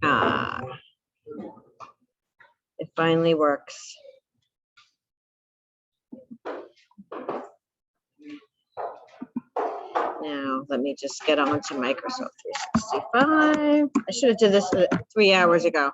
Ah, it finally works. Now, let me just get on to Microsoft 365. I should have did this 3 hours ago.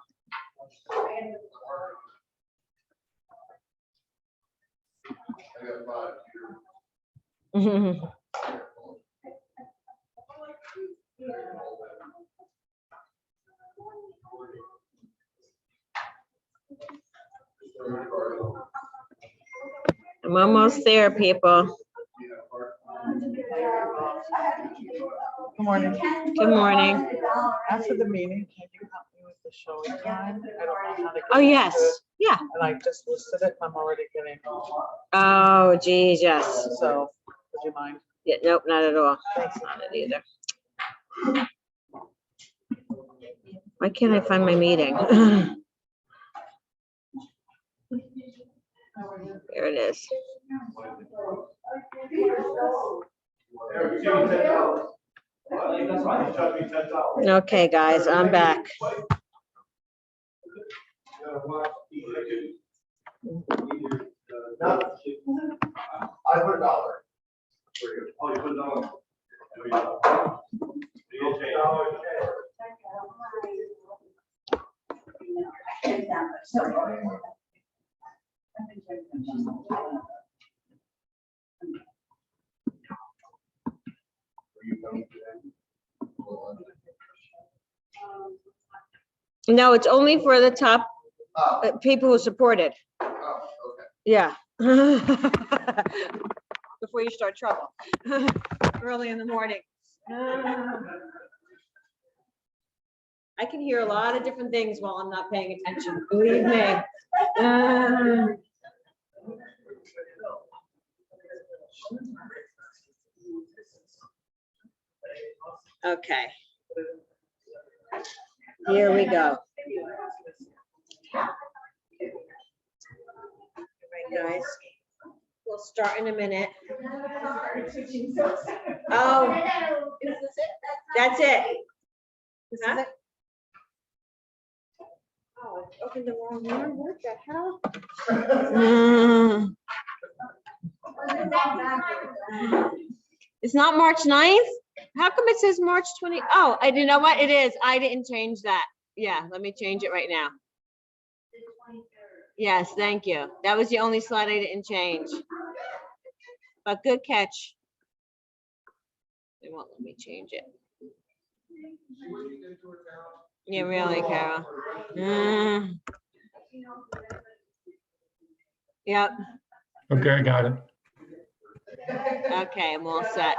I'm almost there, people. Good morning. Good morning. After the meeting, can you help me with the showing time? I don't know how to. Oh, get yes. into it, Yeah. And I just listed it, and I'm already getting, Oh, geez, yes. so, would you mind? Yeah, nope, not at all. Thanks. Not it either. Why can't I find my meeting? There it is. Okay, guys, I'm back. I put $1. No, it's only for the top Oh, people who support it. oh, okay. Yeah. Before you start trouble. Early in the morning. I can hear a lot of different things while I'm not paying attention, believe me. Okay. Here we go. All right, guys. We'll start in a minute. Oh, that's it. This Huh? is it. Oh, I opened the wrong one. What the hell? It's not March 9th? How come it says March 20? Oh, I didn't know what it is. I didn't change that. Yeah, let me change it right now. Yes, thank you. That was the only slide I didn't change. But good catch. They won't let me change it. Yeah, really, Carol. Yep. Okay, I got it. Okay, I'm all set.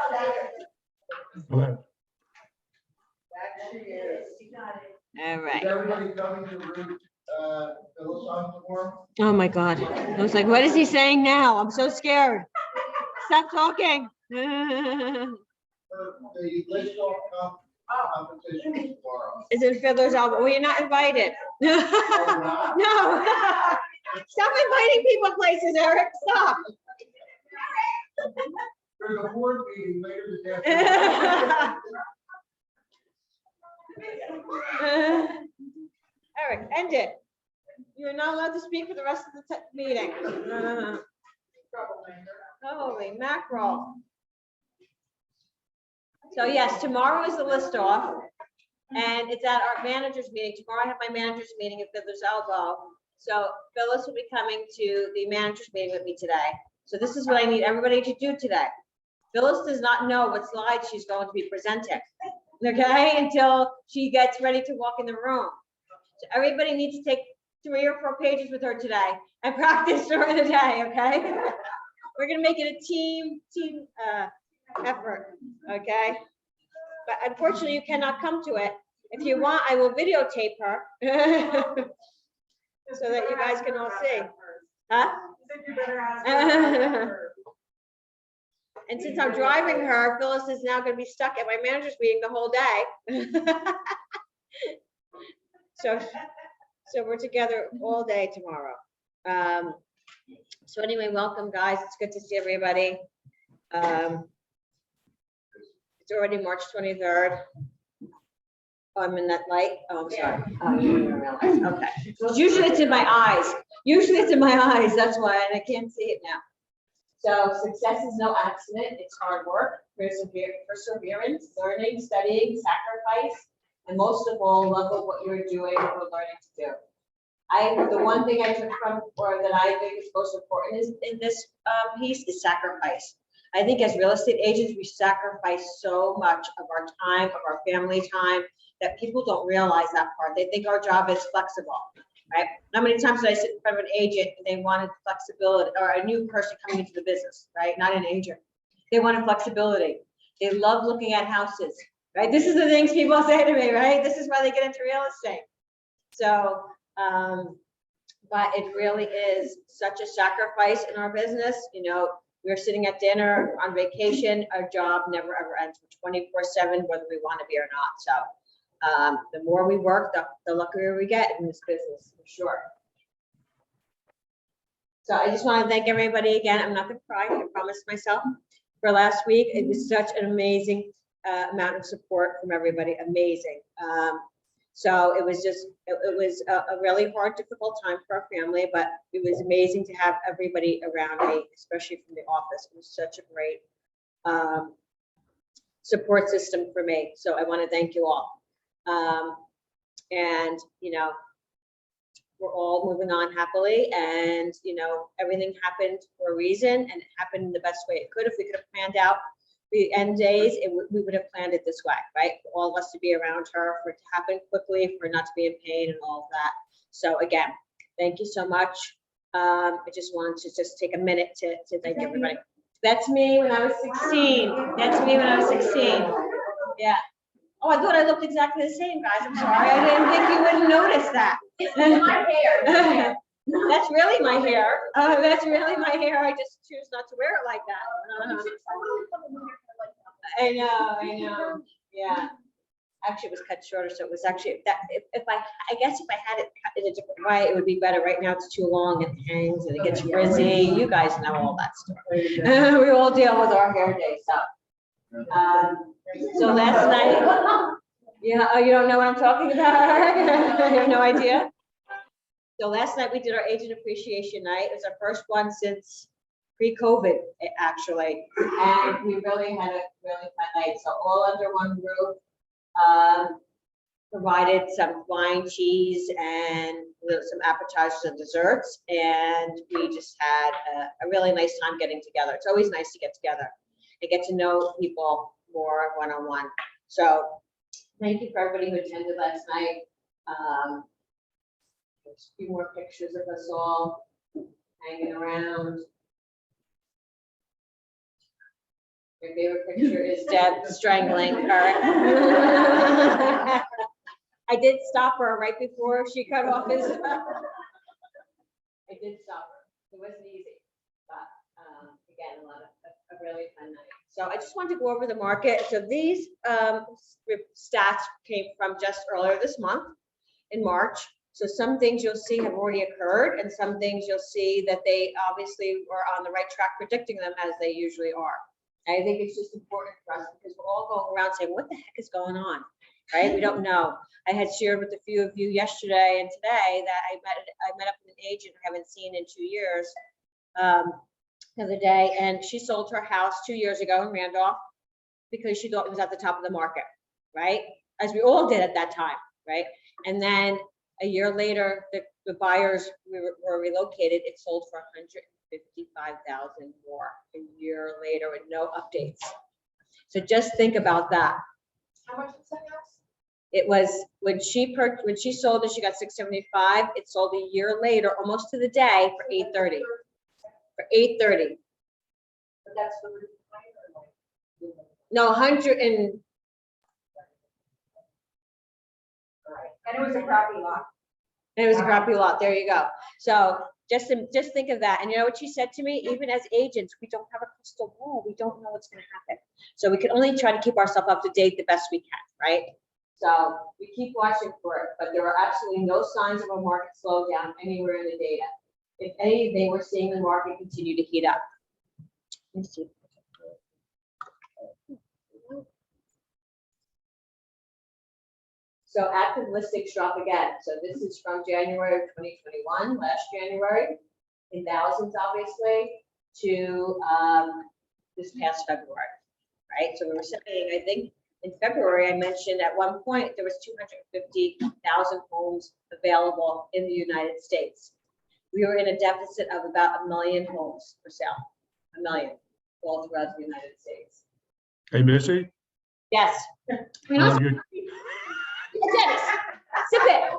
Okay. All Is right. everybody coming to root, philosophical forum? Oh, my God. I was like, what is he saying now? I'm so scared. Stop talking. The list of competitions tomorrow. It's in Fiddler's Elbow. Well, you're not invited. No. Stop inviting people places, Eric. Stop. There's a board meeting later this afternoon. Eric, end it. You're not allowed to speak for the rest of the meeting. Holy mackerel. So yes, tomorrow is the list off. And it's at our managers meeting. Tomorrow I have my managers meeting at Fiddler's Elbow. So Phyllis will be coming to the managers meeting with me today. So this is what I need everybody to do today. Phyllis does not know what slides she's going to be presenting, okay, until she gets ready to walk in the room. So everybody needs to take 3 or 4 pages with her today and practice during the day, okay? We're gonna make it a team effort, okay? But unfortunately, you cannot come to it. If you want, I will videotape her so that you guys can all see. Huh? And since I'm driving her, Phyllis is now gonna be stuck at my manager's meeting the whole day. So we're together all day tomorrow. So anyway, welcome, guys. It's good to see everybody. It's already March 23rd. Oh, I'm in that light? Oh, I'm sorry. Oh, you didn't realize, okay. Usually it's in my eyes. Usually it's in my eyes, that's why, and I can't see it now. So success is no accident, it's hard work, perseverance, learning, studying, sacrifice, and most of all, love of what you're doing or learning to do. The one thing I took from, or that I think is most important is in this piece is sacrifice. I think as real estate agents, we sacrifice so much of our time, of our family time, that people don't realize that part. They think our job is flexible, right? How many times did I sit in front of an agent and they wanted flexibility, or a new person coming into the business, right? Not an agent. They wanted flexibility. They love looking at houses, right? This is the things people say to me, right? This is why they get into real estate. So, but it really is such a sacrifice in our business. You know, we're sitting at dinner on vacation. Our job never ever ends. We're 24/7, whether we want to be or not. So the more we work, the luckier we get in this business, for sure. So I just want to thank everybody again. I'm not going to cry. I promised myself for last week. It was such an amazing amount of support from everybody. Amazing. So it was just, it was a really hard, difficult time for our family, but it was amazing to have everybody around me, especially from the office. It was such a great support system for me. So I want to thank you all. And, you know, we're all moving on happily, and, you know, everything happened for a reason, and it happened in the best way it could. If we could have planned out the end days, we would have planned it this way, right? For all of us to be around her, for it to happen quickly, for not to be in pain and all of that. So again, thank you so much. I just wanted to just take a minute to thank everybody. That's me when I was 16. That's me when I was 16. Yeah. Oh, I thought I looked exactly the same, guys. I'm sorry. I didn't think you wouldn't notice that. My hair. That's really my hair. That's really my hair. I just choose not to wear it like that. I know. Yeah. Actually, it was cut shorter, so it was actually that. If I guess if I had it cut in a different way, it would be better. Right now, it's too long. It hangs and it gets frizzy. You guys know all that stuff. We all deal with our hair day stuff. So last night, yeah, oh, you don't know what I'm talking about? You have no idea? So last night we did our agent appreciation night. It was our first one since pre-COVID, actually. And we really had a really fun night. So all under one roof, provided some wine, cheese, and some appetizers and desserts. And we just had a really nice time getting together. It's always nice to get together and get to know people more one-on-one. So thank you for everybody who attended last night. There's a few more pictures of us all hanging around. My favorite picture is Deb strangling her. I did stop her right before she cut off his. I did stop her. It wasn't easy, but again, a really fun night. So I just wanted to go over the market. So these stats came from just earlier this month in March. So some things you'll see have already occurred, and some things you'll see that they obviously were on the right track predicting them, as they usually are. I think it's just important for us because we're all going around saying, what the heck is going on, right? We don't know. I had shared with a few of you yesterday and today that I met up with an agent I haven't seen in 2 years the other day, and she sold her house 2 years ago in Randolph because she thought it was at the top of the market, right? As we all did at that time, right? And then a year later, the buyers were relocated. It sold for $155,000 more a year later with no updates. So just think about that. How much is that house? It was when she sold it, she got $675. It sold a year later, almost to the day, for $830. For $830. But that's the roof line or like? No, 100 and. Right. And it was a crappy lot. And it was a crappy lot. There you go. So just think of that. And you know what she said to me? Even as agents, we don't have a crystal ball. We don't know what's going to happen. So we can only try to keep ourselves up to date the best we can, right? So we keep watching for it, but there are absolutely no signs of a market slowdown anywhere in the data. If anything, we're seeing the market continue to heat up. Let me see. So active listings drop again. So this is from January of 2021, last January, in thousands, obviously, to this past February, right? So we were saying, I think in February, I mentioned at one point there was 250,000 homes available in the United States. We were in a deficit of about 1 million homes for sale, 1 million, all throughout the United States. Hey, Missy, Yes. your, Dennis, sip it.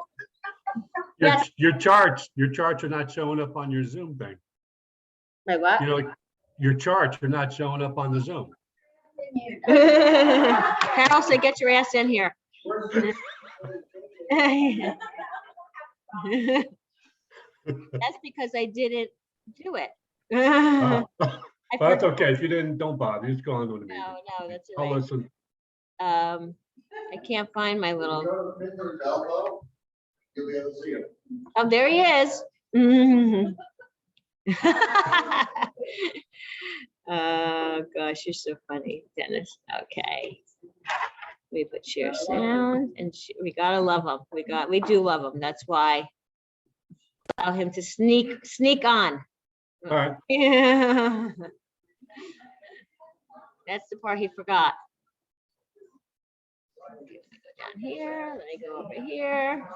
Yes. your charts are not showing up on your Zoom thing. My what? You know, your charts are not showing up on the Zoom. Carol said, get your ass in here. That's because I didn't do it. Oh, I well, that's forgot. okay. If you didn't, don't bother. Just go on to the meeting. No, that's I'll all right. listen. I can't find my If you little, go to the Midland's elbow, you'll be able to see him. oh, there he is. Mhm. Oh, gosh, you're so funny, Dennis. Okay. We put share sound and we gotta love him. We do love him. That's why. Allow him to sneak on. All right. Yeah. That's the part he forgot. Down here, let me go over here.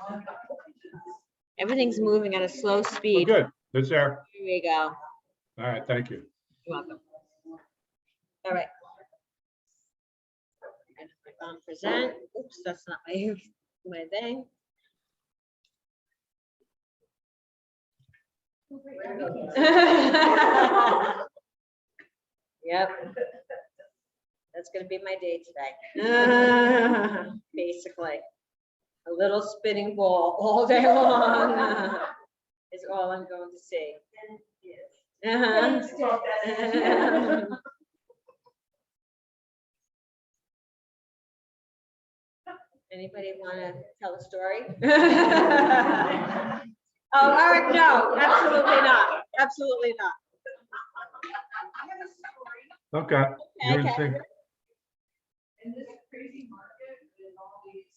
Everything's moving at a slow Well, speed. good. That's there. Here we go. All right. Thank you. You're welcome. All right. And click on present. Oops, that's not my thing. Yep. That's gonna be my day today. Basically. A little spinning ball all day long is all I'm going to see. Anybody want to tell a story? Oh, Eric, no, absolutely not. Absolutely not. Okay. You're in Okay. sync. In this crazy market with all these.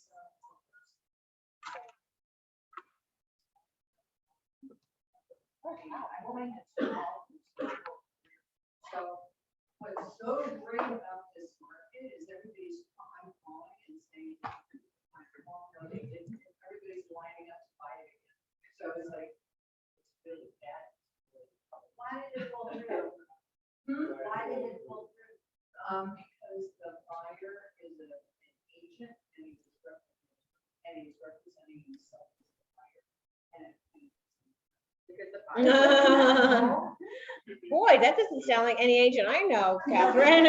So what's so great about this market is everybody's calling and saying, everybody's lining up to buy it again. So it's like, it's really bad. Why did it fall through? Why did it fall through? Because the buyer is an agent and he's representing himself as the buyer. And because the buyer. Boy, that doesn't sound like any agent I know, Catherine.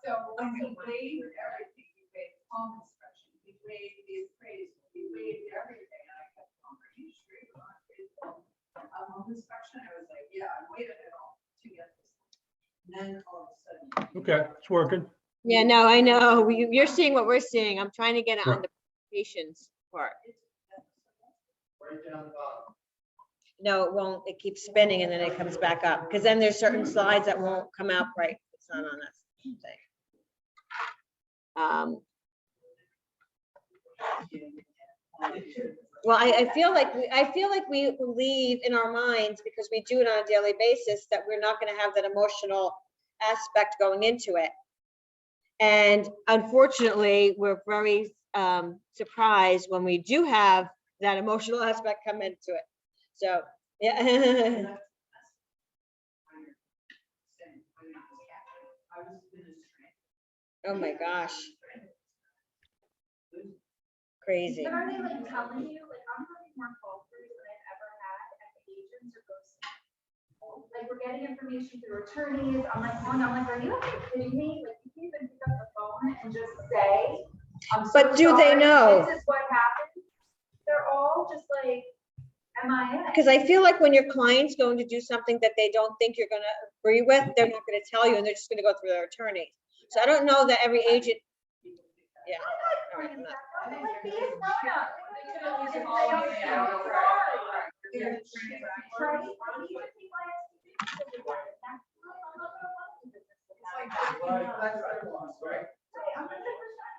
So when we waived everything, we waived home inspection, we waived the appraisal, we waived everything, and I kept on, are you sure you want a home inspection? I was like, yeah, I waited it all to get this. And then all of a sudden. Okay. It's working. Yeah, no, I know. You're seeing what we're seeing. I'm trying to get it on the patient's part. Right down the bottom. No, it won't. It keeps spinning and then it comes back up. Because then there's certain slides that won't come out right. It's not on that thing. Well, I feel like we believe in our minds, because we do it on a daily basis, that we're not going to have that emotional aspect going into it. And unfortunately, we're very surprised when we do have that emotional aspect come into it. So, yeah. Oh my gosh. Crazy. But are they like telling you, like, I'm having more call throughs than I've ever had at the agents or ghosts? Like, we're getting information through attorneys, I'm like, calling, I'm like, are you kidding me? Like, you can't even pick up the phone and just say, I'm so But do they sorry, know? This is what happened. They're all just like, MIA. Because I feel like when your client's going to do something that they don't think you're going to agree with, they're not going to tell you, and they're just going to go through their attorney. So I don't know that every agent. Yeah. All right, I'm not- Like, these grown-ups, they are so sorry. Right? like, Right, you know, that's what I want, right? Right, 100%.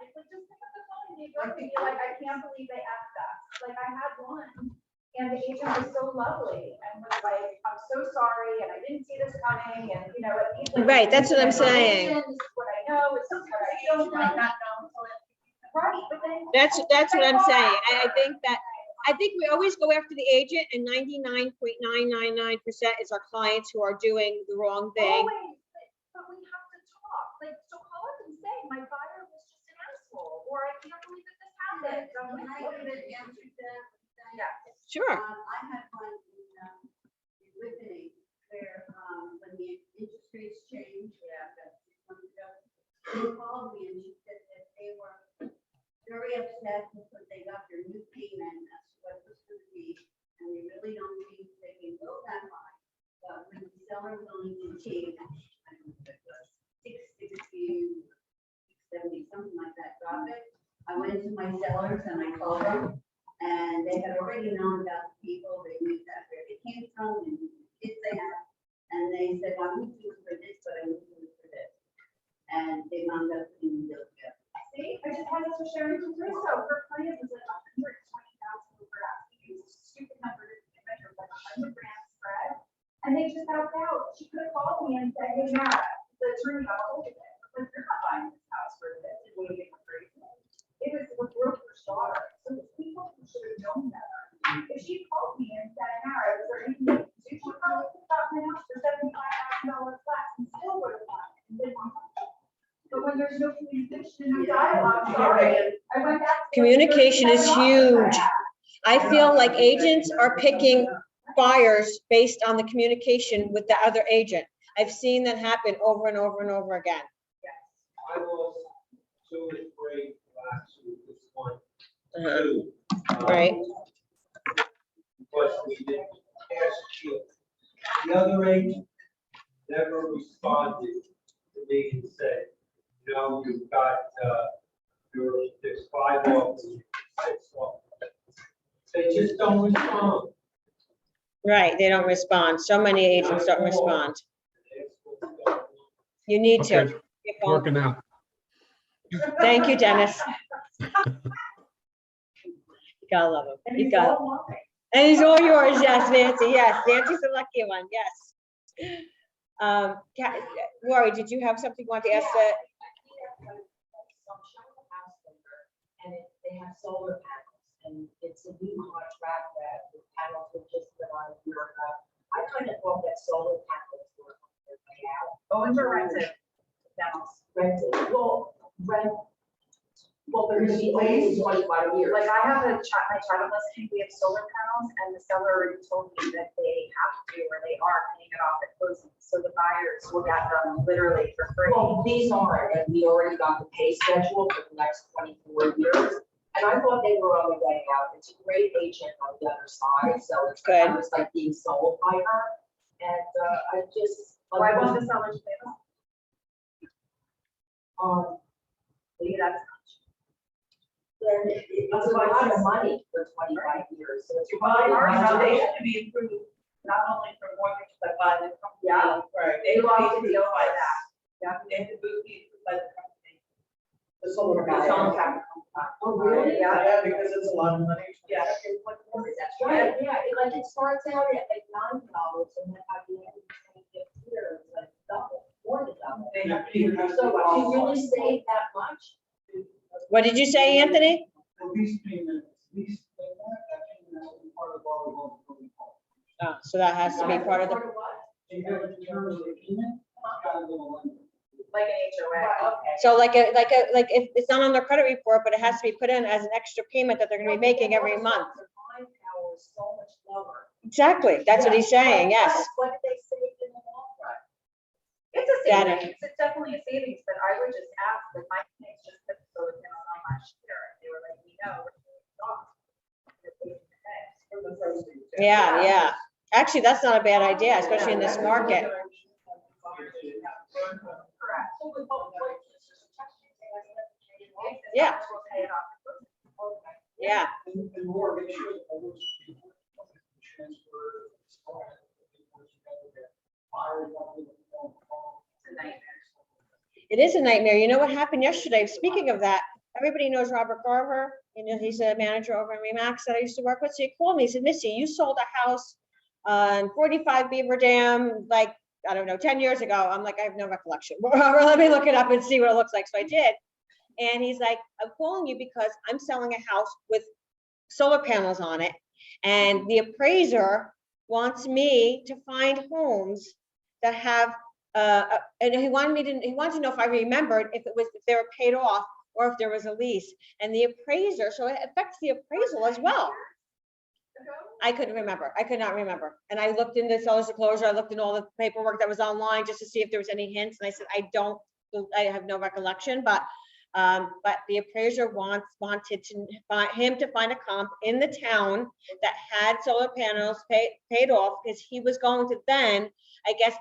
It's like, just pick up the phone and be like, I can't believe they asked us. Like, I had one, and the agent was so lovely, and was like, I'm so sorry, and I didn't see this coming, and, you know, at least like. Right, that's what I'm this is saying. This is what I know, it's something that I don't might not know until it. Right, but then. That's what I'm saying. I think we always go after the agent, and 99.999% is our clients who are doing the wrong thing. Always, but we have to talk, like, so call up and say, my buyer was just an asshole, or I can't believe that this happened. I'm when like, I go to okay. Amsterdam, Yeah. Sure. I had one in Whitney where, when the interest rates changed, about 6 months ago, she called me and she said that they were very upset because they got their new payment, that's what it was gonna be, and they really don't think they can go that high. But when the seller willing to take, I don't know what it was, 660, 670, something like that, drop it. I went to my sellers and I called them, and they had already known about the people, they knew that where they came from, and the kids they have. And they said, I wouldn't do it for this, but I would do it for this. And they wound up putting the deal together. See, I just had this with Sharon Russo, her client was like 120,000 over asking, it was a stupid number to measure, like 100 grand spread. And they just backed out, she could have called me and said, hey, Mara, the attorney got hold of it, like, you're not buying this house for this, and waiting for it. It was with broker's daughter, so the people who should have known better. If she called me and said, Mara, is there anything, she would probably have got my house for $75,000 less and still would have won it and been on. But when there's no communication and no dialogue, sorry, I went back. to- Communication is huge. I feel like agents are picking buyers based on the communication with the other agent. I've seen that happen over and over and over again. I lost 2 or 3 last week, this one, Uh-huh. 2. Right. Because we didn't ask you. The other agent never responded to me and said, you know, you've got, there's 5 offers, 6 offers. They just don't respond. Right, they don't respond. So many agents don't respond. You need to. Okay, Your phone. working out. Thank you, Dennis. You gotta love him. And You he's gotta. all loving. And he's all yours, yes, Nancy, yes. Nancy's the lucky one, yes. Lori, did you have something you want to ask the? And they have solar panels, and it's a new contract that the panels were just put on a year ago. I kind of thought that solar panels were on their way out. Owns or rented? Panels. Rented, well, they're gonna be only 25 years. Like I have my child listing, we have solar panels and the seller already told me that they have to, or they are paying it off at closing. So the buyers will get them literally for free. Well, these are, and we already got the pay schedule for the next 24 years. And I thought they were on the way out. It's a great agent on the other side, so it's Good. kind of like being sold by her. And I just. Why won't the seller pay them? Maybe that's. Then it's a lot of money for 25 years, so it's. Well, probably our much- foundation to be approved, not only for mortgage, but by the company. Yeah. Right. They lost the deal by that. Yeah, they have to be approved by the company. The solar It's panel. all tax. Oh, really? Yeah, because it's a lot of money. Yeah. That's right, yeah, it starts out at like $9, and then by the end of the 25th year, it's like double, more than double. They have to be approved. So if you really save that much. What did you say, Anthony? The lease payment, lease payment, that payment has to be part of our loan. Oh, so that has to be part of the, what? You got to determine the payment, got to go to lender. Like an HOA. Okay. so like if it's not on their credit report, but it has to be put in as an extra payment that they're gonna be making every month. The buying power is so much lower. Exactly, that's what he's saying, yes. What did they save in the long run? It's a Data. savings, it's definitely a savings, but I would just ask, like, my kids just put the solar panels on last year, and they were like, we know, we're doing it off. They're paying the tax. For the first thing. Yeah, yeah. Actually, that's not a bad idea, especially in this market. Correct. Yeah. We'll pay it off. Yeah, And more, make sure that all those people transfer. Fire. It's a nightmare. is a nightmare. You know what happened yesterday? Speaking of that, everybody knows Robert Garver. You know, he's a manager over in Remax that I used to work with. So he called me, he said, Missy, you sold a house on 45 Beaver Dam, like, I don't know, 10 years ago. I'm like, I have no recollection. Let me look it up and see what it looks like. So I did. And he's like, I'm calling you because I'm selling a house with solar panels on it. And the appraiser wants me to find homes that have, and he wanted to know if I remembered if they were paid off or if there was a lease. And the appraiser, so it affects the appraisal as well. I couldn't remember. I could not remember. And I looked in the seller's disclosure, I looked in all the paperwork that was online just to see if there was any hints. And I said, I have no recollection, but the appraiser wanted him to find a comp in the town that had solar panels paid off, because he was going to then, I guess,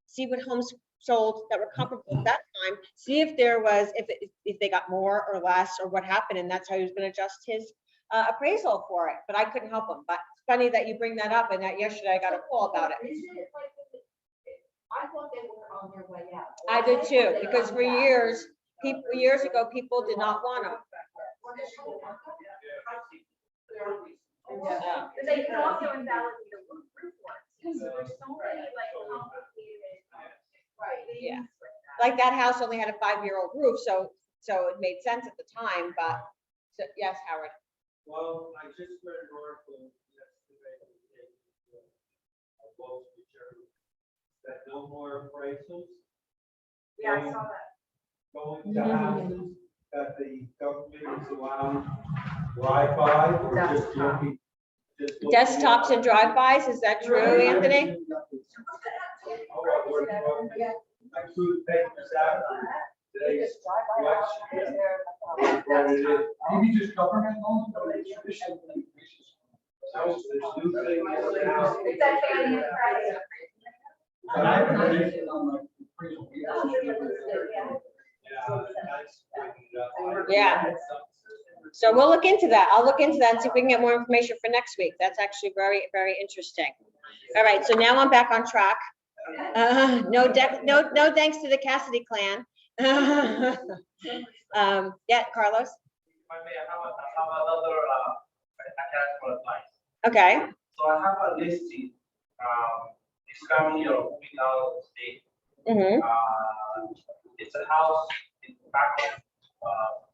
see what homes sold that were comparable at that time, see if there was, if they got more or less or what happened, and that's how he was going to adjust his appraisal for it. But I couldn't help him. But it's funny that you bring that up, and that yesterday I got a call about it. Isn't it like, I thought they were on their way out. I did too, because for years ago, people did not want them. But they can also invalidate the roof ones, because there's so many like complicated. Yeah. things with that. Like that house only had a 5-year-old roof, so it made sense at the time, but, so, yes, Howard. Well, I just read an article yesterday in the Wall Street Journal that no more appraisals. Yeah, I saw that. Going to houses that the government is allowing drive-by or just looking. Desktops and drive-bys, is that true, Anthony? Oh, I threw the papers out. Today's election. What it is. Maybe just government loans, but it's traditional. There's new things now. It's that Fannie and Freddie. And I haven't heard anything on the appraisal. Yeah. So we'll look into that. I'll look into that and see if we can get more information for next week. That's actually very, very interesting. All right, so now I'm back on track. No thanks to the Cassidy clan. Yeah, Carlos. I have another account for advice. Okay. So I have a listing, it's coming here, moving out of the state. Mm-hmm. It's a house in the back of,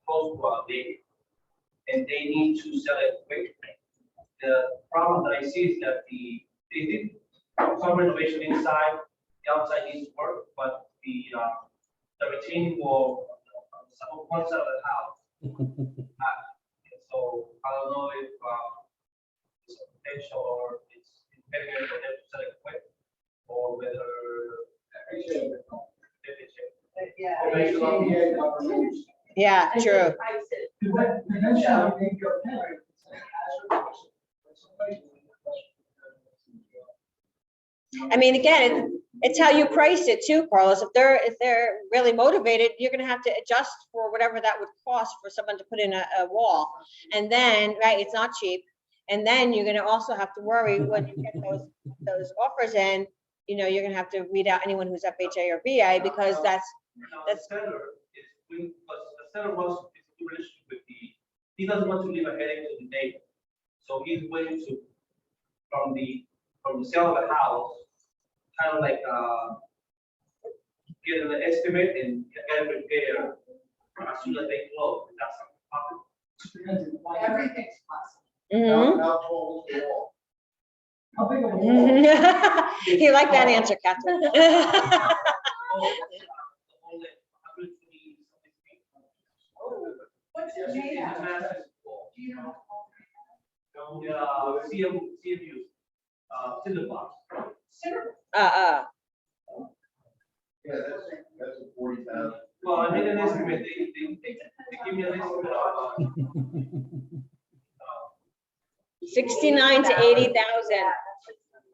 close to a lake. And they need to sell it quick. The problem that I see is that they did some renovation inside, the outside needs work, but the retaining wall, on one side of the house. So I don't know if it's a potential or it's impediment for them to sell it quick, or whether. Yeah, true. I mean, again, it's how you price it too, Carlos. If they're really motivated, you're gonna have to adjust for whatever that would cost for someone to put in a wall. And then, right, it's not cheap. And then you're gonna also have to worry when you get those offers in, you know, you're gonna have to weed out anyone who's FHA or VA, because that's. The seller is doing, because the seller wants to relationship with he doesn't want to leave a headache to the neighbor. So he's willing to, from the sale of the house, kind of like, get an estimate and get it repaired as soon as they close. That's something possible. Everything's possible. Mhm. How tall is the wall? How big of a wall? You like that answer, Catherine? What's it made out of? Do you know? CMU, cinder blocks. Uh, Yeah, that's a 40,000. Well, I made an estimate, they give me an estimate of, 69 to 80,000.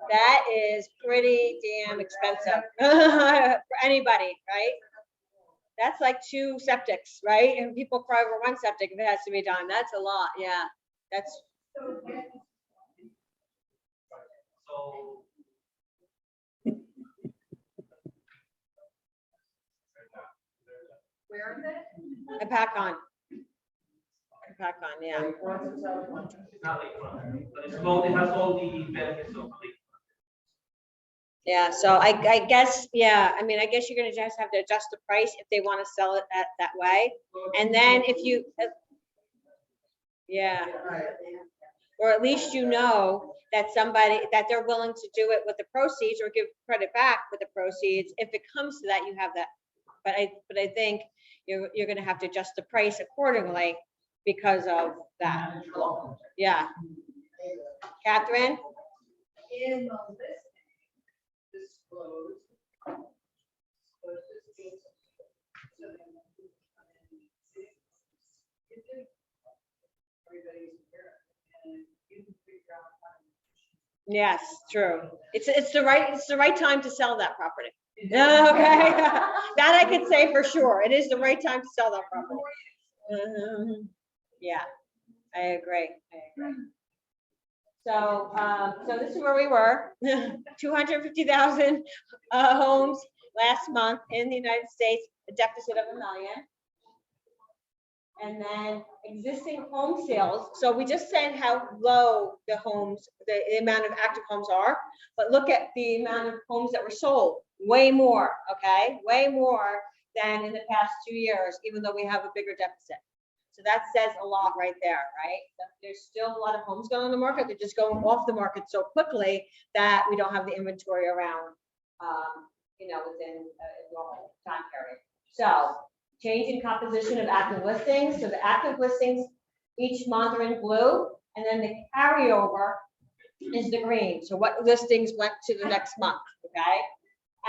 That is pretty damn expensive for anybody, right? That's like 2 septics, right? And people cry over 1 septic if it has to be done. That's a lot, yeah. That's, so. Where is it? I pack on. Yeah. It's not lakefront, but it's all, it has all the benefits of lakefront. Yeah, so I guess, yeah, I mean, I guess you're gonna just have to adjust the price if they wanna sell it that way. And then if you, yeah, or at least you know that that they're willing to do it with the proceeds or give credit back with the proceeds. If it comes to that, you have that. But I think you're gonna have to adjust the price accordingly because of that. Yeah. Catherine? In the listing, disclose. disclose this being- so then you come in and see, you do. Everybody's aware, and you can figure out how to. Yes, true. It's the right time to sell that property. Okay, that I can say for sure. It is the right time to sell that property. Yeah, I agree. So, so this is where we were, 250,000 homes last month in the United States, a deficit of 1 million. And then existing home sales. So we just said how low the homes, the amount of active homes are, but look at the amount of homes that were sold, way more, okay? Way more than in the past 2 years, even though we have a bigger deficit. So that says a lot right there, right? There's still a lot of homes going on the market. They're just going off the market so quickly that we don't have the inventory around, within a normal time period. So change in composition of active listings. So the active listings each month are in blue, and then the carryover is the green. So what listings went to the next month, okay?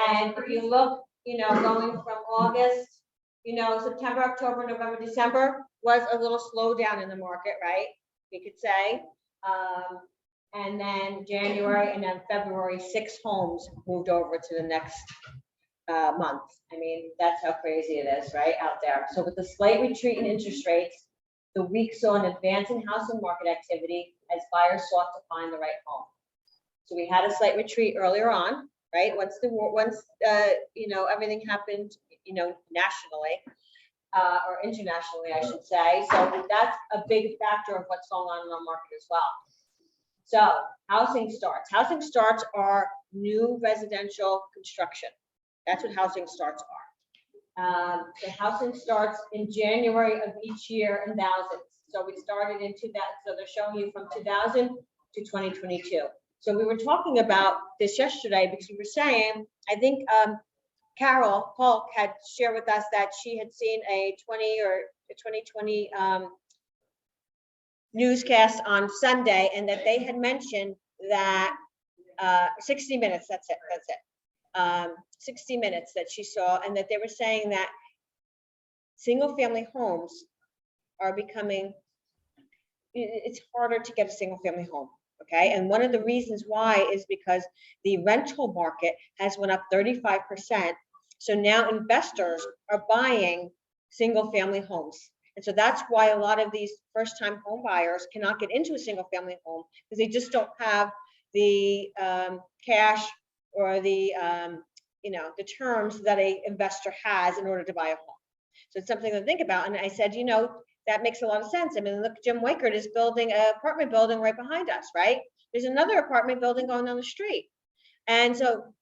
And if you look, going from August, September, October, November, December was a little slowdown in the market, right? We could say. And then January and then February, 6 homes moved over to the next month. I mean, that's how crazy it is, right, out there. So with the slight retreat in interest rates, the week saw an advance in housing market activity as buyers sought to find the right home. So we had a slight retreat earlier on, right? Once everything happened, nationally or internationally, I should say. So that's a big factor of what's going on in our market as well. So housing starts. Housing starts are new residential construction. That's what housing starts are. The housing starts in January of each year in thousands. So we started in 2000. So they're showing you from 2000 to 2022. So we were talking about this yesterday because we were saying, I think Carol Polk had shared with us that she had seen a 2020 newscast on Sunday, and that they had mentioned that 60 Minutes, that's it. 60 Minutes that she saw, and that they were saying that single family homes are becoming, it's harder to get a single family home. Okay, and one of the reasons why is because the rental market has went up 35%. So now investors are buying single family homes. And so that's why a lot of these first time home buyers cannot get into a single family home because they just don't have the cash or the terms that a investor has in order to buy a home. So it's something to think about. And I said, that makes a lot of sense. I mean, look, Jim Wakert is building an apartment building right behind us, right? There's another apartment building going on the street. And so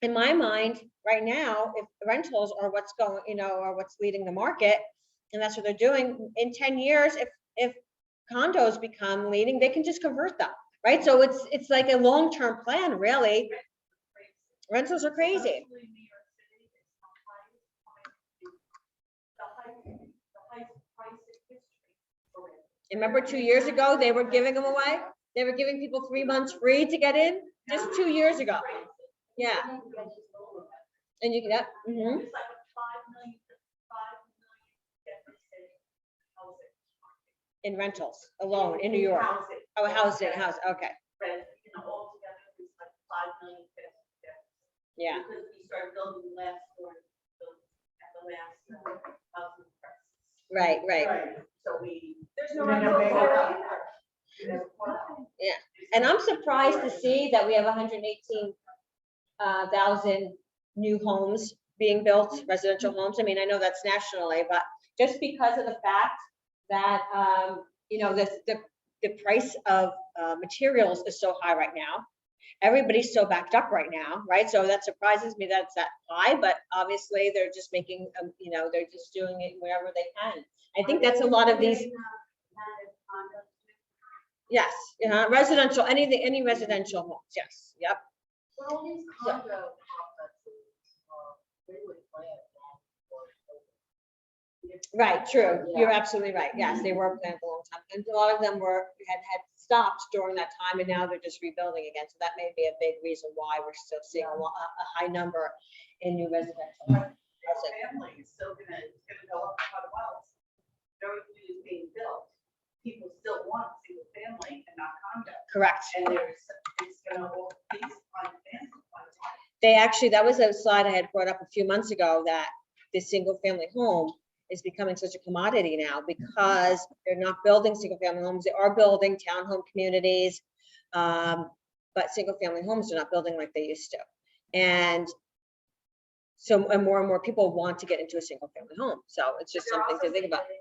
in my mind right now, if rentals are what's going, or what's leading the market, and that's what they're doing, in 10 years, if condos become leading, they can just convert them, right? So it's like a long-term plan, really. Rentals are crazy. Remember 2 years ago, they were giving them away? They were giving people 3 months free to get in, just 2 years ago. Yeah. And you can, yep. Mm-hmm. It's like a 5 million In rentals alone in New York. Housing. Oh, housing, okay. Rent, altogether, it's like 5 million. Yeah. Because we started building the last floor, at the last housing crisis. Right. So there's no rental for Yeah. And I'm surprised to see that we have 118,000 new homes being built, residential homes. I mean, I know that's nationally, but just because of the fact that, you know, the price of materials is so high right now. Everybody's so backed up right now, right? So that surprises me that it's that high, but obviously they're just making, you know, they're just doing it wherever they can. I think that's a lot of these, yes, residential, anything, any residential homes, yes, yep. Well, all these So- condo complexes, they would plan long for. Right, true. You're absolutely right. Yes, they were planned for a long time. And a lot of them had stopped during that time and now they're just rebuilding again. So that may be a big reason why we're still seeing a high number in new residential. Family is still gonna go up quite a while. Everything is being built. People still want single family and not condo. Correct. And it's gonna all be on family. They actually, that was a slide I had brought up a few months ago, that the single family home is becoming such a commodity now because they're not building single family homes. They are building townhome communities. But single family homes are not building like they used to. And so, and more people want to get into a single family home. So it's just They're something also to think saying about. that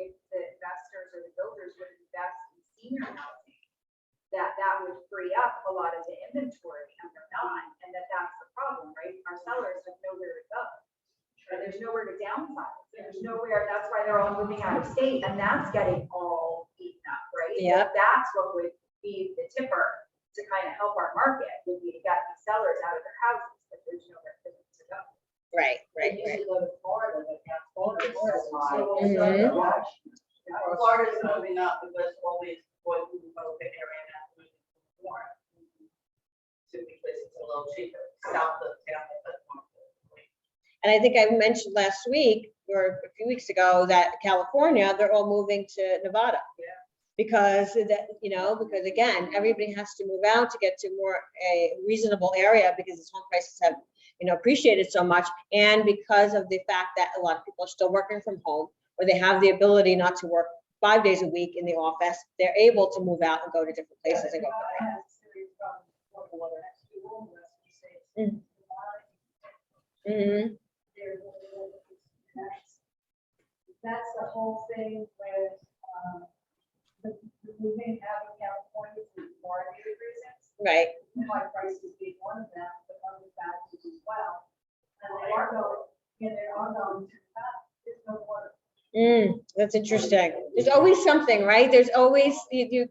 if the investors or the builders would invest in senior housing, that would free up a lot of the inventory, and they're not, and that's the problem, right? Our sellers have nowhere to go. And there's nowhere to downsize, there's nowhere, that's why they're all moving out of state, and that's getting all eaten up, right? Yep. That's what would be the tipper to kind of help our market, would be to get these sellers out of their houses, but there's nowhere for them to go. Right, right, They right. usually go to Florida, but now Florida's so high. Mhm. Florida's moving up because all these boys who go to area now moving more. Simply because it's a little cheaper, south of town. And I think I mentioned last week or a few weeks ago that California, they're all moving to Nevada. Yeah. Because that, because again, everybody has to move out to get to a reasonable area because its home prices have, appreciated so much. And because of the fact that a lot of people are still working from home, or they have the ability not to work 5 days a week in the office, they're able to move out and go to different places and go. Mm-hmm. That's the whole thing with, the moving out of California for variety of reasons. Right. High prices being one of them, but other factors as well. And they are going to that, there's no water. That's interesting. There's always something, right? There's always, you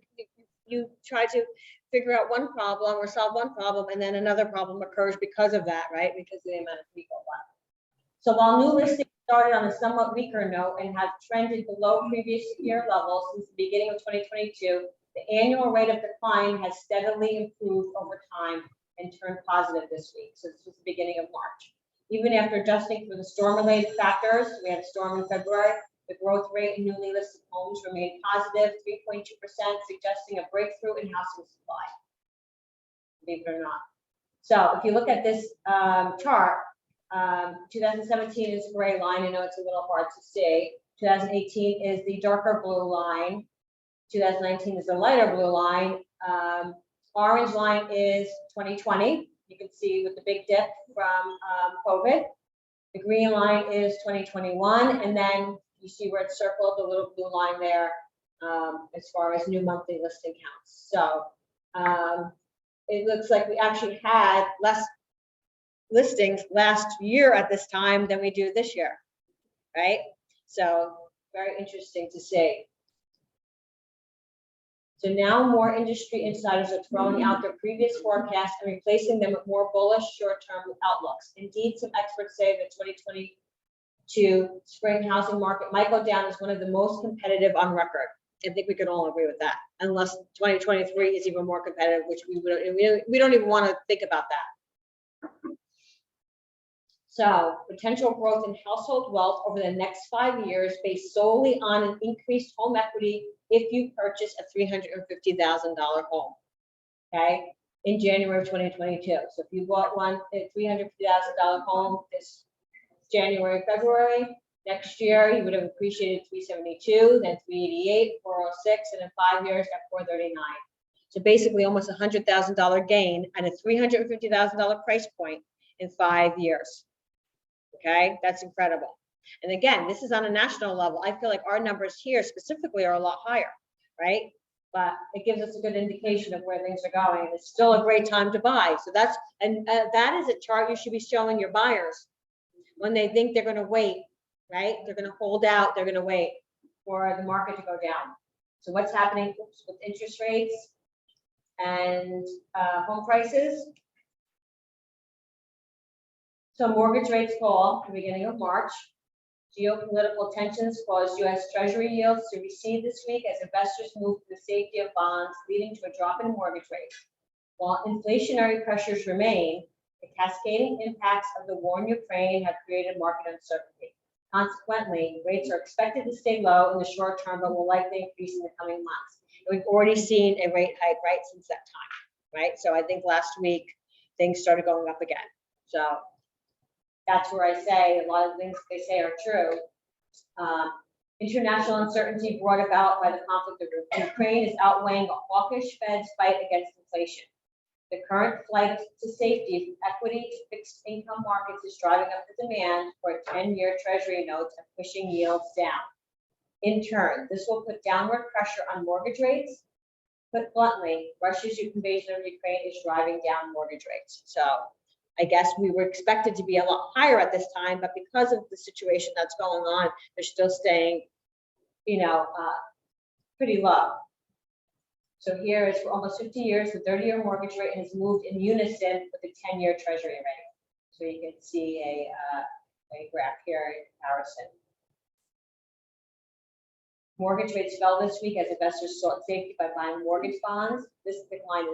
try to figure out one problem or solve one problem, and then another problem occurs because of that, right? Because of the amount of people. So while new listings started on a somewhat weaker note and have trended below previous year levels since the beginning of 2022, the annual rate of decline has steadily improved over time and turned positive this week. So this was the beginning of March. Even after adjusting for the storm-related factors, we had a storm in February, the growth rate in newly listed homes remained positive, 3.2%, suggesting a breakthrough in housing supply. Believe it or not. So if you look at this chart, 2017 is the gray line. I know it's a little hard to see. 2018 is the darker blue line. 2019 is the lighter blue line. Orange line is 2020. You can see with the big dip from COVID. The green line is 2021, and then you see where it's circled, the little blue line there, as far as new monthly listing counts. So it looks like we actually had less listings last year at this time than we do this year, right? So very interesting to see. So now more industry insiders are throwing out their previous forecasts and replacing them with more bullish short-term outlooks. Indeed, some experts say the 2022 spring housing market might go down as one of the most competitive on record. I think we could all agree with that, unless 2023 is even more competitive, which we don't even want to think about that. So potential growth in household wealth over the next 5 years based solely on an increased home equity if you purchase a $350,000 home, okay, in January of 2022. So if you bought a $350,000 home this January, February, next year you would have appreciated 372, then 388, 406, and in 5 years at 439. So basically almost a $100,000 gain and a $350,000 price point in 5 years. Okay, that's incredible. And again, this is on a national level. I feel like our numbers here specifically are a lot higher, right? But it gives us a good indication of where things are going. It's still a great time to buy. So that's, and that is a chart you should be showing your buyers when they think they're gonna wait, right? They're gonna hold out, they're gonna wait for the market to go down. So what's happening with interest rates and home prices? So mortgage rates fall at the beginning of March. Geopolitical tensions caused U.S. Treasury yields to recede this week as investors moved to the safety of bonds, leading to a drop in mortgage rates. While inflationary pressures remain, the cascading impacts of the war in Ukraine have created market uncertainty. Consequently, rates are expected to stay low in the short term, but will likely increase in the coming months. We've already seen a rate hike right since that time, right? So I think last week things started going up again. So that's where I say a lot of things they say are true. International uncertainty brought about by the conflict of Ukraine is outweighing a hawkish Fed's fight against inflation. The current flight to safety from equity to fixed income markets is driving up the demand for 10-year Treasury notes and pushing yields down. In turn, this will put downward pressure on mortgage rates. Put bluntly, Russia's invasion of Ukraine is driving down mortgage rates. So I guess we were expected to be a lot higher at this time, but because of the situation that's going on, they're still staying, pretty low. So here is for almost 50 years, the 30-year mortgage rate has moved in unison with the 10-year Treasury rate. So you can see a graph here in comparison. Mortgage rates fell this week as investors sought safety by buying mortgage bonds. This decline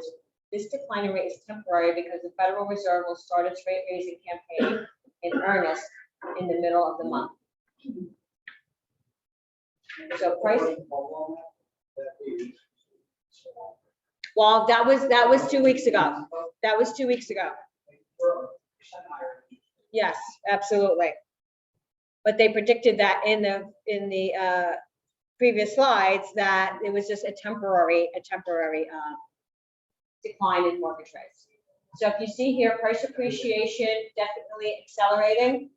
in rate is temporary because the Federal Reserve will start its rate raising campaign in earnest in the middle of the month. So price. Well, that was 2 weeks ago. That was 2 weeks ago. Yes, absolutely. But they predicted that in the previous slides that it was just a temporary decline in mortgage rates. So if you see here, price appreciation definitely accelerating,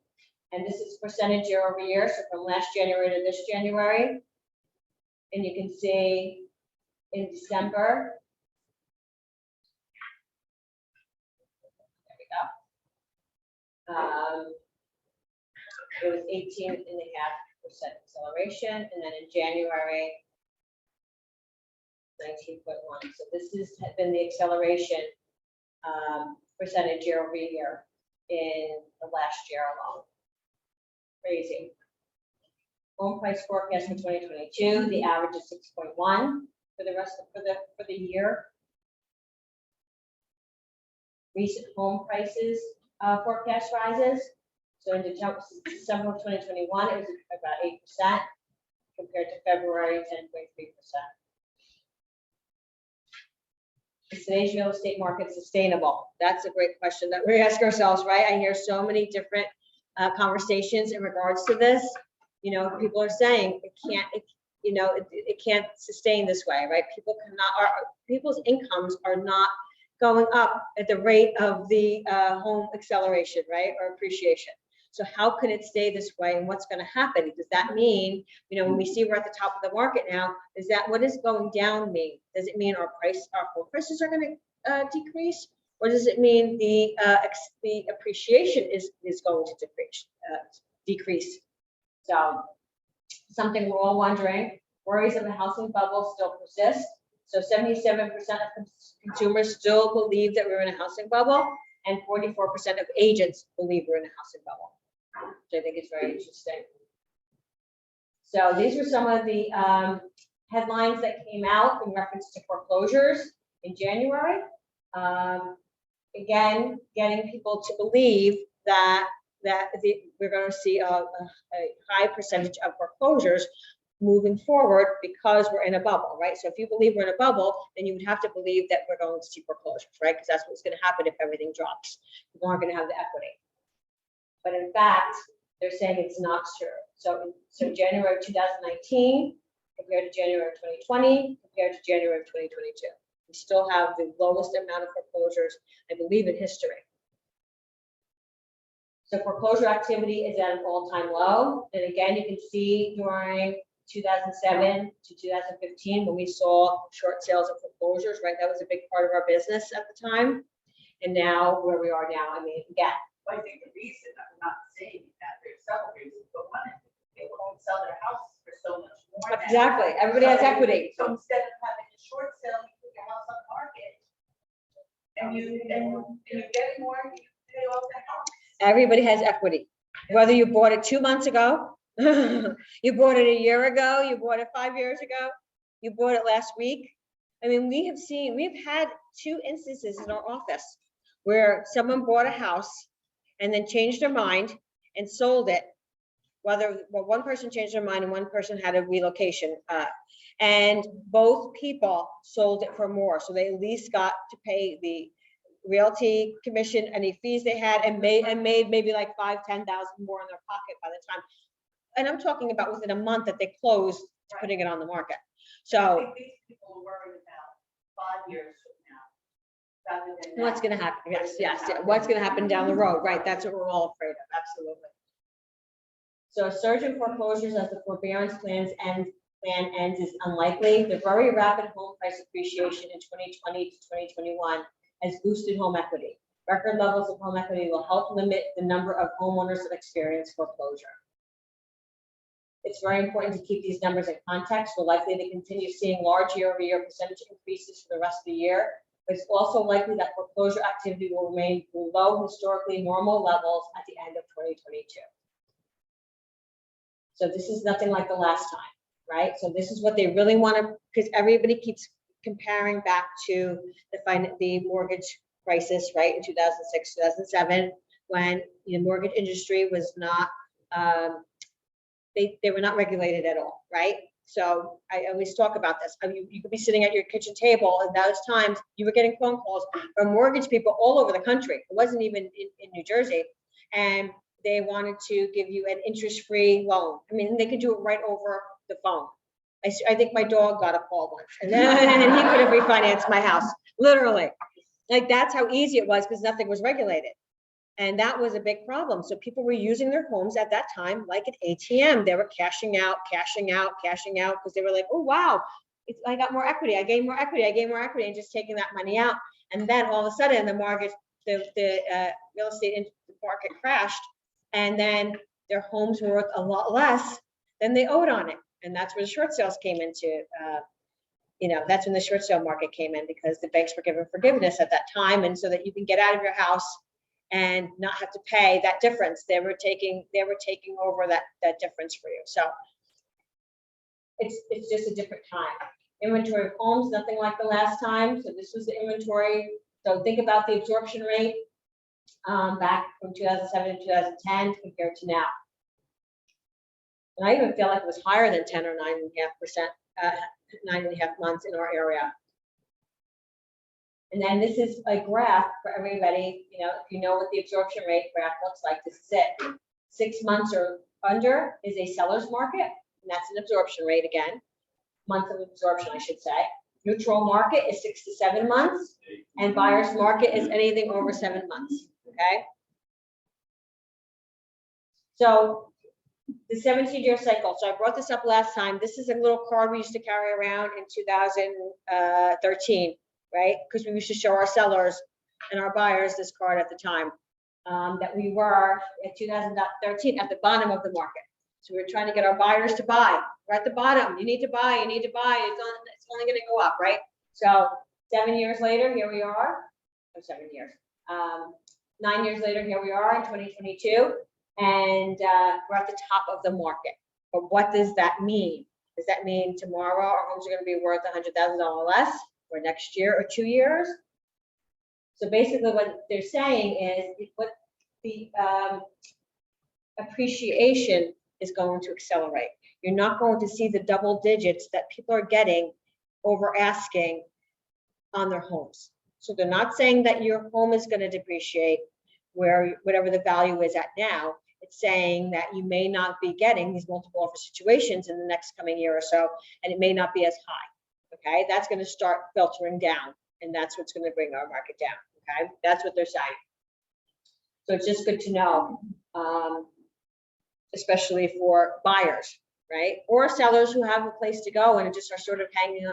and this is percentage year over year, so from last January to this January, and you can see in December. It was 18.5% acceleration, and then in January, 19.1. So this has been the acceleration percentage year over year in the last year alone. Crazy. Home price forecast for 2022, the average is 6.1 for the rest of for the year. Recent home prices forecast rises. So in December of 2021, it was about 8% compared to February, 10.3%. Is today's real estate market sustainable? That's a great question that we ask ourselves, right? I hear so many different conversations in regards to this. People are saying it can't sustain this way, right? People's incomes are not going up at the rate of the home acceleration, right, or appreciation. So how can it stay this way, and what's going to happen? Does that mean, when we see we're at the top of the market now, what does going down mean? Does it mean our home prices are going to decrease, or does it mean the appreciation is going to decrease? So something we're all wondering. Worries of the housing bubble still persist. So 77% of consumers still believe that we're in a housing bubble, and 44% of agents believe we're in a housing bubble, which I think is very interesting. So these were some of the headlines that came out in reference to foreclosures in January. Again, getting people to believe that we're going to see a high percentage of foreclosures moving forward because we're in a bubble, right? So if you believe we're in a bubble, then you would have to believe that we're going to see foreclosures, right? Because that's what's going to happen if everything drops. People aren't going to have the equity. But in fact, they're saying it's not true. So January of 2019 compared to January of 2020 compared to January of 2022, we still have the lowest amount of foreclosures, I believe, in history. So foreclosure activity is at an all-time low. And again, you can see during 2007 to 2015, when we saw short sales and foreclosures, right? That was a big part of our business at the time. And now where we are now, I mean, again, I think the reason, I'm not saying that, there's several reasons, but one is people don't sell their houses for so much more. now. exactly, everybody has equity. So instead of having a short sale, you put your house on the market. And you're getting more, you pay off the house. Everybody has equity. Whether you bought it 2 months ago, you bought it a year ago, you bought it 5 years ago, you bought it last week. I mean, we've had 2 instances in our office where someone bought a house and then changed their mind and sold it. Well, one person changed their mind and one person had a relocation. And both people sold it for more. So they at least got to pay the realty commission, any fees they had, and made maybe like $5,000-10,000 more in their pocket by the time. And I'm talking about within a month that they closed putting it on the market. I So think these people are worried about 5 years from now. Rather than now. what's gonna happen? Yes, yes, yeah, what's gonna happen down the road, right? That's what we're all afraid of, absolutely. So a surge in foreclosures as the forbearance plan ends is unlikely. The very rapid home price appreciation in 2020 to 2021 has boosted home equity. Record levels of home equity will help limit the number of homeowners that experience foreclosure. It's very important to keep these numbers in context. We're likely to continue seeing large year-over-year percentage increases for the rest of the year. But it's also likely that foreclosure activity will remain below historically normal levels at the end of 2022. So this is nothing like the last time, right? So this is what they really want to, because everybody keeps comparing back to the mortgage crisis, right, in 2006, 2007, when the mortgage industry was not, they were not regulated at all, right? So I always talk about this. I mean, you could be sitting at your kitchen table, and those times you were getting phone calls from mortgage people all over the country. It wasn't even in New Jersey, and they wanted to give you an interest-free loan. I mean, they could do it right over the phone. I think my dog got a call once, and he could have refinanced my house, literally. Like, that's how easy it was, because nothing was regulated. And that was a big problem. So people were using their homes at that time like an ATM. They were cashing out, because they were like, oh, wow, I got more equity. I gained more equity. And just taking that money out. And then all of a sudden the mortgage, the real estate market crashed. And then their homes were worth a lot less than they owed on it. And that's where the short sales came into, that's when the short sale market came in, because the banks were giving forgiveness at that time. And so that you can get out of your house and not have to pay that difference. They were taking over that difference for you. So it's just a different time. Inventory of homes, nothing like the last time. So this was the inventory. So think about the absorption rate back from 2007 to 2010 compared to now. And I even feel like it was higher than 10 or 9.5%, 9.5 months in our area. And then this is a graph for everybody, if you know what the absorption rate graph looks like. This is it. 6 months or under is a seller's market, and that's an absorption rate again. Month of absorption, I should say. Neutral market is 6 to 7 months, and buyer's market is anything over 7 months, okay? So the 17-year cycle. So I brought this up last time. This is a little card we used to carry around in 2013. Right? Because we used to show our sellers and our buyers this card at the time, that we were in 2013 at the bottom of the market. So we were trying to get our buyers to buy. We're at the bottom. You need to buy. It's only going to go up, right? So 7 years later, here we are. Oh, 7 years. 9 years later, here we are in 2022, and we're at the top of the market. But what does that mean? Does that mean tomorrow our homes are going to be worth $100,000 less? Or next year or 2 years? So basically what they're saying is what the appreciation is going to accelerate. You're not going to see the double digits that people are getting over asking on their homes. So they're not saying that your home is going to depreciate where whatever the value is at now. It's saying that you may not be getting these multiple offer situations in the next coming year or so, and it may not be as high. Okay, that's going to start filtering down, and that's what's going to bring our market down. Okay, that's what they're saying. So it's just good to know especially for buyers, right? Or sellers who have a place to go and just are sort of hanging,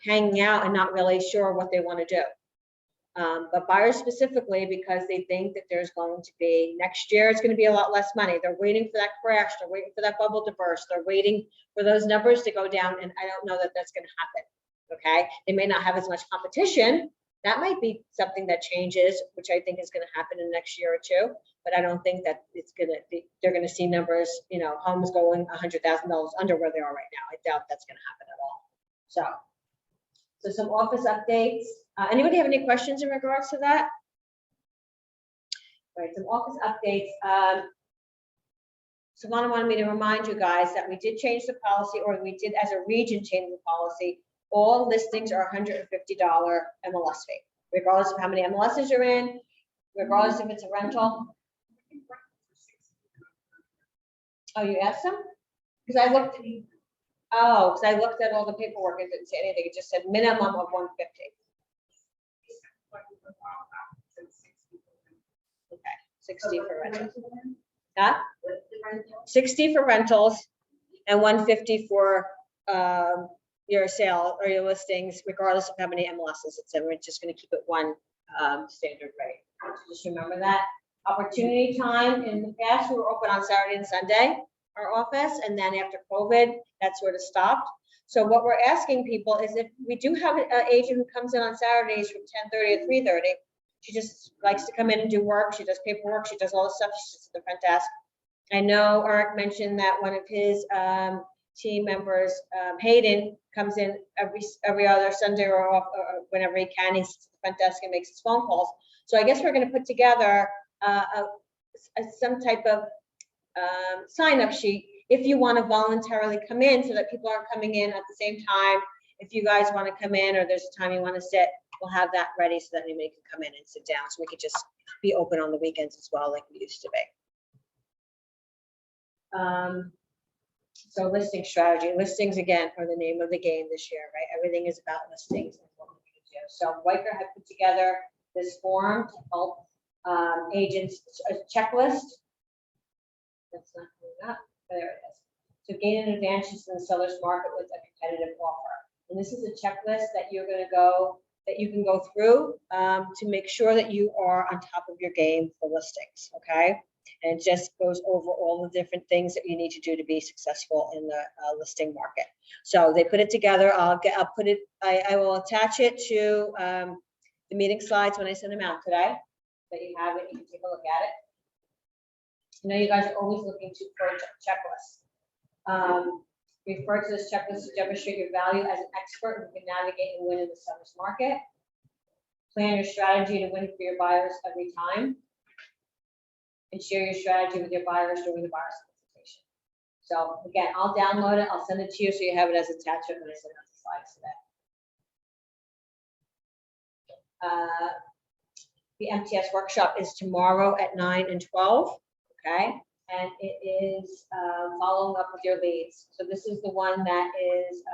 hanging out and not really sure what they want to do. But buyers specifically, because they think that there's going to be, next year, it's going to be a lot less money. They're waiting for that crash. They're waiting for that bubble to burst. They're waiting for those numbers to go down. And I don't know that that's going to happen. Okay. They may not have as much competition. That might be something that changes, which I think is going to happen in the next year or two. But I don't think that it's going to be, they're going to see numbers, homes going $100,000 under where they are right now. I doubt that's going to happen at all. So some office updates. Anybody have any questions in regards to that? All right, some office updates. Savannah wanted me to remind you guys that we did change the policy, or we did as a region change the policy. All listings are $150 MLS fee, regardless of how many MLSs you're in, regardless if it's a rental. Oh, you asked them? Because I looked at all the paperwork, it didn't say anything. It just said minimum of 150. Okay, 60 for rentals. Huh? 60 for rentals and 150 for your sale or your listings, regardless of how many MLSs it's in. We're just going to keep it one standard rate. So just remember that. Opportunity time, in the past, we were open on Saturday and Sunday, our office, and then after COVID, that sort of stopped. So what we're asking people is, if we do have an agent who comes in on Saturdays from 10:30 to 3:30, she just likes to come in and do work. She does paperwork. She does all the stuff. She sits at the front desk. I know Eric mentioned that one of his team members, Hayden, comes in every other Sunday or whenever he can. He sits at the front desk and makes his phone calls. So I guess we're going to put together some type of sign-up sheet if you want to voluntarily come in, so that people aren't coming in at the same time. If you guys want to come in, or there's a time you want to sit, we'll have that ready so that anybody can come in and sit down. So we could just be open on the weekends as well, like we used to be. So listing strategy. Listings, again, are the name of the game this year, right? Everything is about listings and what we're going to do. So Weicker had put together this form to help agents, a checklist. That's not coming up. There it is. So gain an advantage in the seller's market with a competitive offer. And this is a checklist that you're going to go, that you can go through to make sure that you are on top of your game for listings. Okay. And it just goes over all the different things that you need to do to be successful in the listing market. So they put it together. I will attach it to the meeting slides when I send them out today, that you have it. You can take a look at it. I know you guys are always looking for checklists. Refer to this checklist to demonstrate your value as an expert who can navigate and win in the seller's market. Plan your strategy to win for your buyers every time. And share your strategy with your buyers during the buyer's consultation. So again, I'll download it. I'll send it to you so you have it as attachment when I send out the slides today. The MTS workshop is tomorrow at 9 and 12. Okay. And it is following up with your leads. So this is the one that is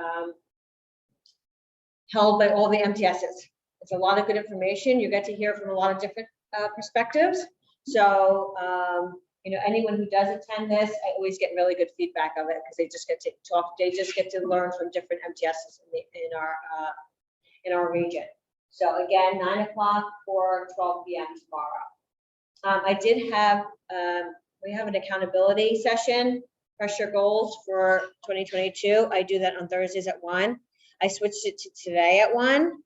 held by all the MTSs. It's a lot of good information. You get to hear from a lot of different perspectives. So, anyone who does attend this, I always get really good feedback of it, because they just get to talk. They just get to learn from different MTSs in our region. So again, 9 o'clock or 12 p.m. tomorrow. I did have. We have an accountability session, crush your goals for 2022. I do that on Thursdays at 1. I switched it to today at 1.